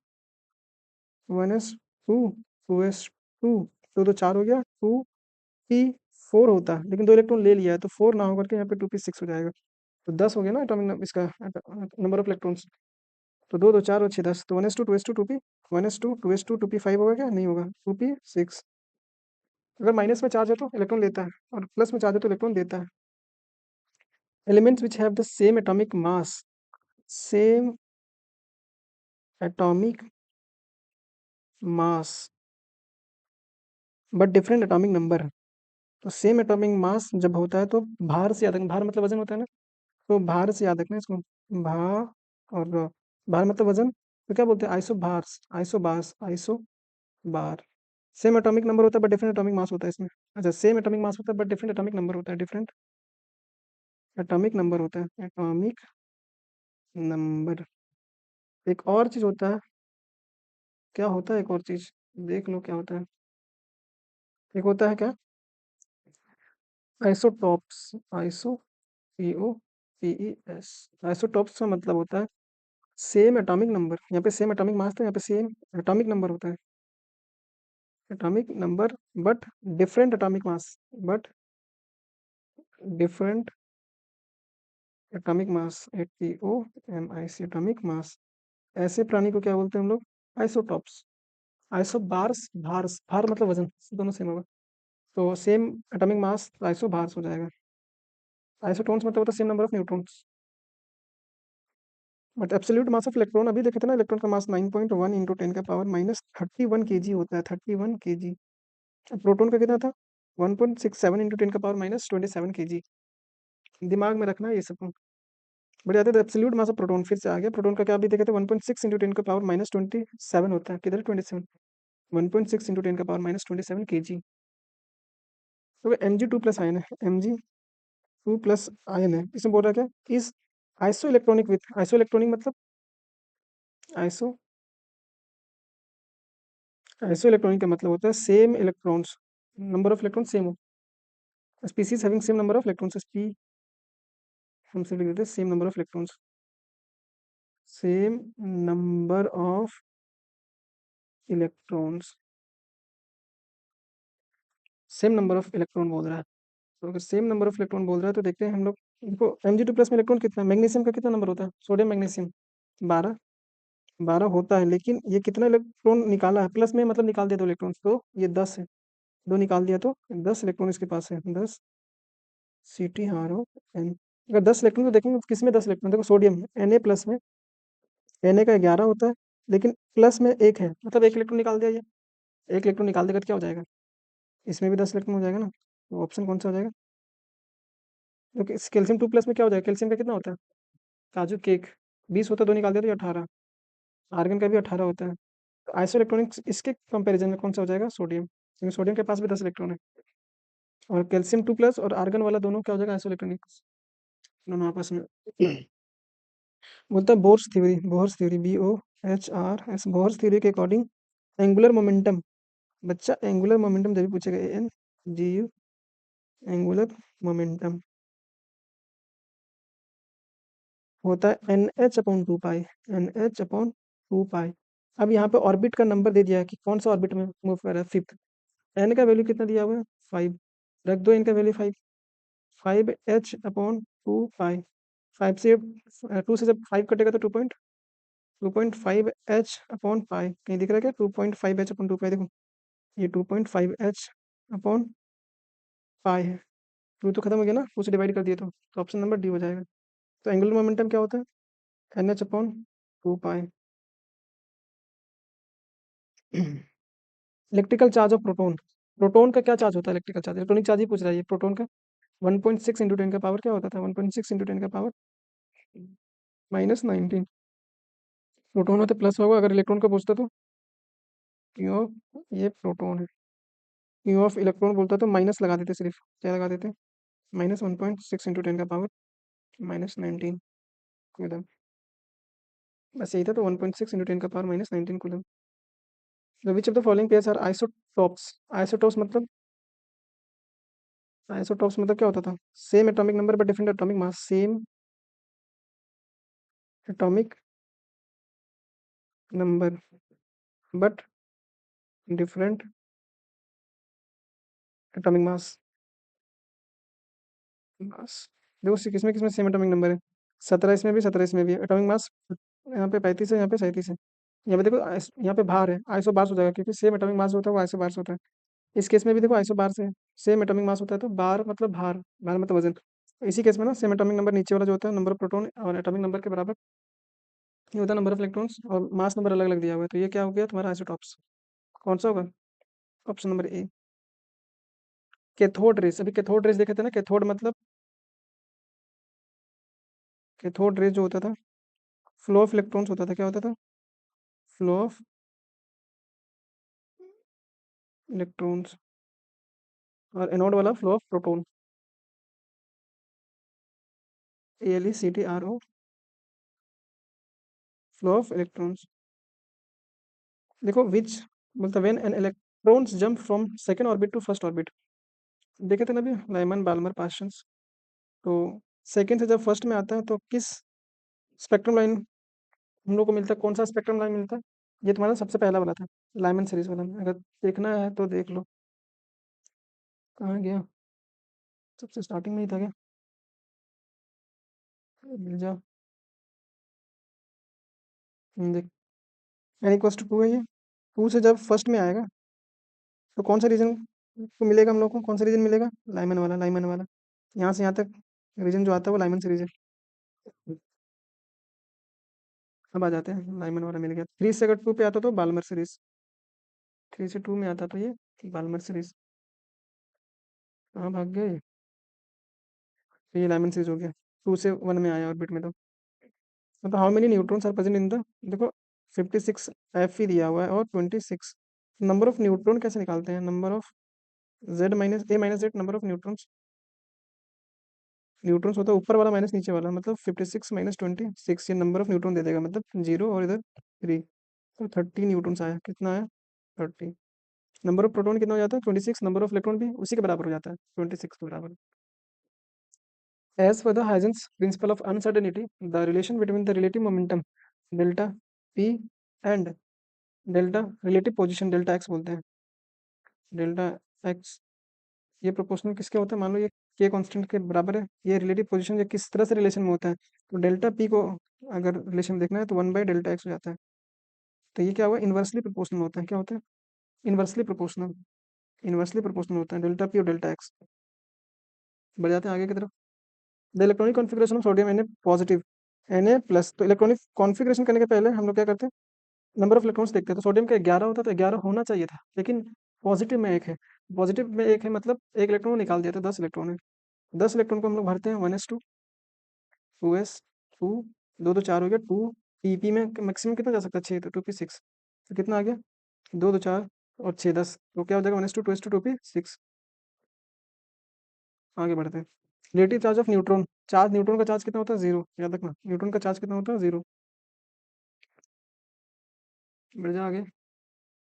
1s2, 2s2, 2 2 4 हो गया, 2p4 होता, लेकिन 2 इलेक्ट्रॉन ले लिया है, तो 4 ना होकर के यहाँ पे 2p6 हो जाएगा। तो 10 हो गया ना एटॉमिक इसका नंबर ऑफ इलेक्ट्रॉन्स। तो 2 2 4 और 6 10, तो 1s2 2s2 2p, 1s2 2s2 2p5 होगा क्या, नहीं होगा, 2p6। अगर माइनस में चार्ज है तो इलेक्ट्रॉन लेता है, और प्लस में चार्ज है तो इलेक्ट्रॉन देता है। Elements which have the same atomic mass, same atomic mass but different atomic number. तो सेम एटॉमिक मास जब होता है तो भार से याद रखना, भार मतलब वजन होता है ना, तो भार से याद रखना इसको, भार और भार मतलब वजन, तो क्या बोलते हैं, आइसोबार्स, बार। सेम एटॉमिक नंबर होता है बट डिफरेंट एटॉमिक मास होता है इसमें। अच्छा सेम एटॉमिक मास होता है बट डिफरेंट एटॉमिक नंबर होता है, डिफरेंट एटॉमिक नंबर होता है, एटॉमिक नंबर। एक और चीज होता है, क्या होता है एक और चीज, देख लो क्या होता है। एक होता है क्या, आइसोटॉप्स, ISOTOPS। आइसोटॉप्स का मतलब होता है सेम एटॉमिक नंबर, यहाँ पे सेम एटॉमिक मास था, यहाँ पे सेम एटॉमिक नंबर होता है, atomic number but different atomic mass, but different atomic mass, ATOMIC atomic mass. ऐसे प्राणी को क्या बोलते हैं हम लोग, आइसोटॉप्स। आइसोबार्स, भार्स, भार मतलब वजन, दोनों सेम होगा, तो सेम एटॉमिक मास आइसोबार्स हो जाएगा। आइसोटोन्स मतलब होता है same number of neutrons, but absolute mass of electron अभी देखे थे ना, इलेक्ट्रॉन का मास 9.1 × 10⁻³ kg होता है, 31 kg। प्रोटॉन का कितना था, 1.67 × 10⁻27 kg। दिमाग में रखना ये सब। बढ़िया थे। एब्सोल्यूट मास ऑफ प्रोटॉन फिर से आ गया। प्रोटॉन का क्या अभी देखे थे, 1.6 इंटू 10 का पावर -27 होता है। किधर 27, 1.6 इंटू 10 का पावर -27 kg। तो Mg2 प्लस आयन है, Mg2 प्लस आयन है। इसमें बोल रहा है क्या, इस iso electronic with, iso electronic मतलब आइसो, आइसो इलेक्ट्रॉनिक का मतलब होता है same electrons, number of electron same हो। Species having same number of electrons, स्पी हम सिर्फ लिख देते हैं same number of electrons, same number of electrons, same number of electron बोल रहा है। तो अगर सेम नंबर ऑफ इलेक्ट्रॉन बोल रहा है तो देखते हैं हम लोग इनको। Mg2 प्लस में इलेक्ट्रॉन कितना, मैग्नीशियम का कितना नंबर होता है, सोडियम मैग्नीशियम 12, 12 होता है। लेकिन ये कितना इलेक्ट्रॉन निकाला है, प्लस में मतलब निकाल दिया 2 इलेक्ट्रॉन, तो ये 10 है। 2 निकाल दिया तो 10 इलेक्ट्रॉन इसके पास है, 10 CtRO n। अगर 10 इलेक्ट्रॉन तो देखेंगे किस में 10 इलेक्ट्रॉन, देखो सोडियम में Na प्लस में, Na का 11 होता है, लेकिन प्लस में एक है, मतलब एक इलेक्ट्रॉन निकाल दिया ये। एक इलेक्ट्रॉन निकाल देगा तो क्या हो जाएगा, इसमें भी 10 इलेक्ट्रॉन हो जाएगा ना। तो ऑप्शन कौन सा हो जाएगा, क्योंकि कैल्शियम 2 प्लस में क्या हो जाएगा, कैल्शियम का कितना होता है, काजू केक 20 होता है, 2 निकाल दिया तो ये 18। आर्गन का भी 18 होता है। तो आइसो इलेक्ट्रॉनिक्स इसके कंपैरिजन में कौन सा हो जाएगा, सोडियम, क्योंकि सोडियम के पास भी 10 इलेक्ट्रॉन है। और कैल्शियम 2 प्लस और आर्गन वाला दोनों क्या हो जाएगा, आइसो इलेक्ट्रॉनिक्स, दोनों आपस में। बोलता है bourse theory BOHRS, bourse theory के अकॉर्डिंग एंगुलर मोमेंटम, बच्चा एंगुलर मोमेंटम जब भी पूछेगा ANGU, एंगुलर मोमेंटम होता है NH/2 पाई, NH/2 पाई। अब यहाँ पे ऑर्बिट का नंबर दे दिया है कि कौन सा ऑर्बिट में मूव कर रहा है, फिफ्थ। एन का वैल्यू कितना दिया हुआ है, 5, रख दो एन का वैल्यू 5, 5H/2 पाई। 5 से 2 से जब 5 कटेगा तो 2.5H/पाई, कहीं दिख रहा है क्या, 2.5H/2 पाई, देखो ये 2.5H/पाई है। 2 तो खत्म हो गया ना, 2 से डिवाइड कर दिए तो ऑप्शन नंबर डी हो जाएगा। तो एंगुलर मोमेंटम क्या होता है, NH/2 pi. Electrical charge of proton, proton का क्या चार्ज होता है, इलेक्ट्रिकल चार्ज, इलेक्ट्रॉनिक चार्ज ही पूछ रहा है ये प्रोटोन का। 1.6 इंटू 10 का पावर क्या होता था, 1.6 इंटू 10 का पावर -19। प्रोटोन होते प्लस होगा, अगर इलेक्ट्रॉन का पूछता तो क्यू ऑफ, ये प्रोटोन है, क्यू ऑफ इलेक्ट्रॉन बोलता तो माइनस लगा देते, सिर्फ क्या लगा देते, -1.6 इंटू 10 का पावर -19 कूलम। बस यही था, तो 1.6 इंटू 10 का power -19 coulomb. Which of the following pairs are isotopes, isotopes मतलब, आइसोटॉप्स मतलब क्या होता था, same atomic number but different atomic mass, same atomic number but different atomic mass. Mass देखो किसमें किसमें सेम एटॉमिक नंबर है, 17 इसमें भी, 17 इसमें भी है। एटॉमिक मास यहाँ पे 35 है, यहाँ पे 37 है। यहाँ पे देखो यहाँ पे भार है, आइसो बार्स हो जाएगा, क्योंकि सेम एटॉमिक मास होता है वो आइसो बार्स होता है। इस केस में भी देखो आइसो बार से सेम एटॉमिक मास होता है, तो बार मतलब भार, भार मतलब वजन। इसी केस में ना सेम एटॉमिक नंबर नीचे वाला जो होता है, नंबर ऑफ प्रोटॉन और एटॉमिक नंबर के बराबर ये होता है नंबर ऑफ इलेक्ट्रॉन्स, और मास नंबर अलग अलग दिया हुआ है, तो ये क्या हो गया तुम्हारा आइसोटॉप्स। कौन सा होगा, ऑप्शन नंबर ए। कैथोड रेस, अभी कैथोड रेस देखे थे ना, कैथोड मतलब, कैथोड रेस जो होता था, फ्लो ऑफ इलेक्ट्रॉन्स होता था, क्या होता था, फ्लो ऑफ इलेक्ट्रॉन्स। और एनोड वाला flow of proton, ALECTRO, flow of electrons. देखो विच, मतलब when an electrons jump from second orbit to first orbit, देखे थे ना अभी, लाइमन बाल्मर पार्शंस। तो सेकंड से जब फर्स्ट में आता है तो किस स्पेक्ट्रम लाइन हम लोग को मिलता है, कौन सा स्पेक्ट्रम लाइन मिलता है, ये तुम्हारा सबसे पहला वाला था, लाइमन सीरीज वाला में। अगर देखना है तो देख लो, कहाँ गया, सबसे स्टार्टिंग में ही था क्या, मिल जा। देख, एन इक्वल्स टू 2 है ये, 2 से जब फर्स्ट में आएगा तो कौन सा रीजन को मिलेगा, हम लोग को कौन सा रीजन मिलेगा, लाइमन वाला, लाइमन वाला। यहाँ से यहाँ तक रीजन जो आता है वो लाइमन सीरीज है। अब आ जाते हैं, लाइमन वाला मिल गया। 3 से अगर 2 पे आता तो बाल्मर सीरीज, 3 से 2 में आता तो ये बाल्मर सीरीज। कहाँ भाग गए, तो ये लाइमन सीरीज हो गया, 2 से 1 में आया ऑर्बिट में तो। मतलब how many neutrons are present in the, देखो 56 एफ ही दिया हुआ है और 26, नंबर ऑफ न्यूट्रॉन कैसे निकालते हैं, number of Z minus A minus Z, number of neutrons, neutrons होता है ऊपर वाला माइनस नीचे वाला, मतलब 56 माइनस 26, ये नंबर ऑफ न्यूट्रॉन दे देगा, मतलब जीरो और इधर 3, तो 30 न्यूट्रॉन्स आया, कितना आया 30। नंबर ऑफ प्रोटॉन कितना हो जाता है 26, नंबर ऑफ इलेक्ट्रॉन भी उसी के बराबर हो जाता है 26 के बराबर। As per the Huygens principle of uncertainty, the relation between the relative momentum delta p and delta relative position delta x बोलते हैं, डेल्टा x, ये प्रोपोर्शनल किसके होता है, मान लो ये k कांस्टेंट के बराबर है, ये रिलेटिव पोजीशन ये किस तरह से रिलेशन में होता है, तो डेल्टा p को अगर रिलेशन देखना है तो 1/डेल्टा x हो जाता है, तो ये क्या हुआ, इन्वर्सली प्रोपोर्शनल होता है, क्या होता है, इन्वर्सली प्रोपोर्शनल, इन्वर्सली प्रोपोर्शनल होता है डेल्टा p और डेल्टा x। बढ़ जाते हैं आगे की तरफ। The electronic configuration of sodium Na positive, Na+, तो इलेक्ट्रॉनिक कॉन्फ़िगरेशन करने के पहले हम लोग क्या करते हैं, नंबर ऑफ इलेक्ट्रॉन्स देखते हैं, तो सोडियम का 11 होता है, तो 11 होना चाहिए था, लेकिन पॉजिटिव में एक है, पॉजिटिव में एक है मतलब एक इलेक्ट्रॉन निकाल दिया, तो 10 इलेक्ट्रॉन है, 10 इलेक्ट्रॉन को हम लोग भरते हैं 1s2 2s2, दो दो चार हो गया 2, pp में मैक्सिमम कितना जा सकता है 6, तो 2p6, तो कितना आ गया, दो दो चार और 6 10, तो क्या हो जाएगा 1s2 2s2 2p6। आगे बढ़ते हैं, relative charge of neutron, charge neutron का चार्ज कितना होता है 0, याद रखना न्यूट्रॉन का चार्ज कितना होता है 0। बढ़ जा आगे,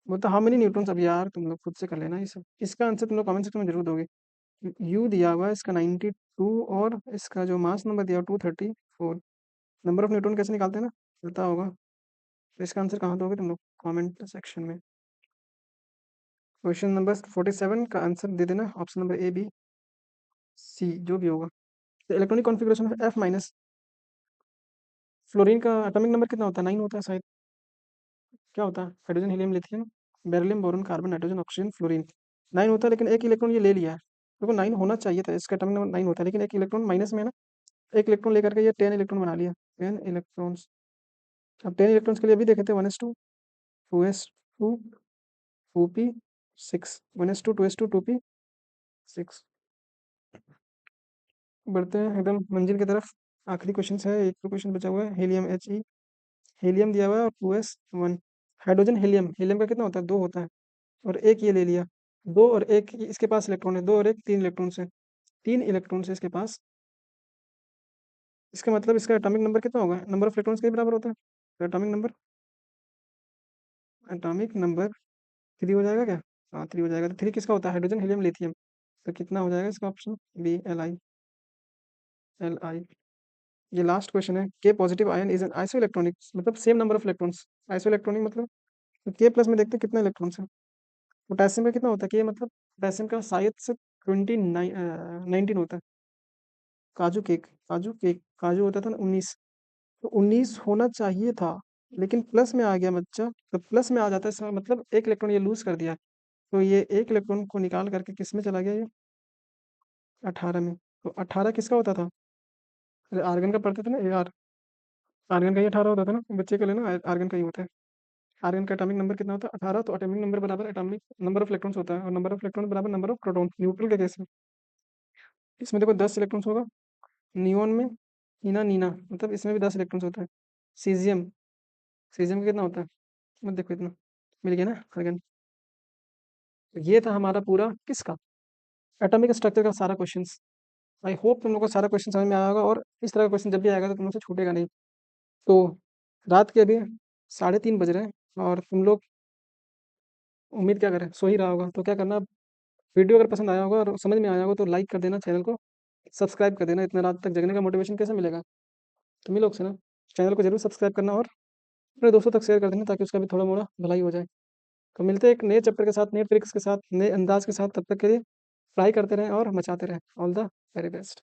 वो तो हाउ मेनी न्यूट्रॉन्स, अब यार तुम लोग खुद से कर लेना ये सब, इसका आंसर तुम लोग कमेंट सेक्शन में जरूर दोगे। यू दिया हुआ है इसका 92 और इसका जो मास नंबर दिया हुआ 234, नंबर ऑफ न्यूट्रॉन कैसे निकालते हैं ना, पता होगा, तो इसका आंसर कहाँ दोगे तुम लोग कमेंट सेक्शन में। क्वेश्चन नंबर 47 का आंसर दे देना, option number A B C जो भी होगा। Electronic configuration of F minus, fluorine का एटॉमिक नंबर कितना होता है, 9 होता है शायद, क्या होता है, hydrogen helium lithium beryllium boron carbon nitrogen oxygen fluorine, 9 होता है, लेकिन एक इलेक्ट्रॉन ये ले लिया है, देखो 9 होना चाहिए था, इसका एटॉमिक नंबर 9 होता है, लेकिन एक इलेक्ट्रॉन माइनस में है ना, एक इलेक्ट्रॉन लेकर के ये 10 इलेक्ट्रॉन बना लिया, 10 इलेक्ट्रॉन्स। अब 10 इलेक्ट्रॉन्स के लिए अभी देखे थे 1s2 2s2 2p6, 1s2 2s2 2p6। बढ़ते हैं एकदम मंजिल की तरफ, आखिरी क्वेश्चन है, एक तो क्वेश्चन बचा हुआ है, हीलियम He, हीलियम दिया हुआ है और 2s1, हाइड्रोजन हीलियम, हीलियम का कितना होता है 2 होता है, और एक ये ले लिया, दो और एक इसके पास इलेक्ट्रॉन है, दो और एक 3 इलेक्ट्रॉन से, 3 इलेक्ट्रॉन से इसके पास, इसका मतलब इसका एटॉमिक नंबर कितना होगा, नंबर ऑफ इलेक्ट्रॉन्स के बराबर होता है, तो एटॉमिक नंबर 3 हो जाएगा क्या, हाँ 3 हो जाएगा, तो 3 किसका होता है, हाइड्रोजन हीलियम लिथियम, तो कितना हो जाएगा इसका ऑप्शन बी, Li। ये लास्ट क्वेश्चन है, K positive ion is an iso electronic, मतलब same number of electrons, iso electronic मतलब, तो के प्लस में देखते हैं कितने इलेक्ट्रॉन्स हैं, पोटेशियम का कितना होता है, के मतलब पोटेशियम का शायद से 19 होता है, काजू होता था ना 19, तो 19 होना चाहिए था, लेकिन प्लस में आ गया बच्चा, तो प्लस में आ जाता है इसका मतलब एक इलेक्ट्रॉन ये लूज कर दिया, तो ये एक इलेक्ट्रॉन को निकाल करके किस में चला गया ये 18 में, तो 18 किसका होता था, अरे आर्गन का पढ़ते थे ना यार, आर्गन का ही 18 होता था ना, बच्चे का लेना आर्गन का ही होता है, आर्गन का एटॉमिक नंबर कितना होता है 18, तो एटॉमिक नंबर बराबर एटॉमिक नंबर ऑफ इलेक्ट्रॉन्स होता है, और नंबर ऑफ इलेक्ट्रॉन बराबर नंबर ऑफ प्रोटॉन, न्यूट्रल के केस में, इसमें देखो 10 इलेक्ट्रॉन्स होगा, नियोन में नीना नीना, मतलब इसमें भी 10 इलेक्ट्रॉन्स होता है, सीजियम, सीजियम का कितना होता है, मत देखो इतना, मिल गया ना आर्गन। तो ये था हमारा पूरा किसका, एटॉमिक स्ट्रक्चर का सारा क्वेश्चंस। आई होप तुम लोग को सारा क्वेश्चन समझ में आया होगा, और इस तरह का क्वेश्चन जब भी आएगा तो तुम लोग से छूटेगा नहीं। तो रात के अभी 3:30 बज रहे हैं, और तुम लोग उम्मीद क्या करें सो ही रहा होगा, तो क्या करना, वीडियो अगर पसंद आया होगा और समझ में आया होगा तो लाइक कर देना, चैनल को सब्सक्राइब कर देना, इतना रात तक जगने का मोटिवेशन कैसे मिलेगा तुम्ही लोग से ना, चैनल को जरूर सब्सक्राइब करना, और अपने दोस्तों तक शेयर कर देना, ताकि उसका भी थोड़ा मोड़ा भलाई हो जाए। तो मिलते हैं एक नए चैप्टर के साथ, नए ट्रिक्स के साथ, नए अंदाज के साथ, तब तक के लिए पढ़ाई करते रहें और मचाते रहें, ऑल द वेरी बेस्ट।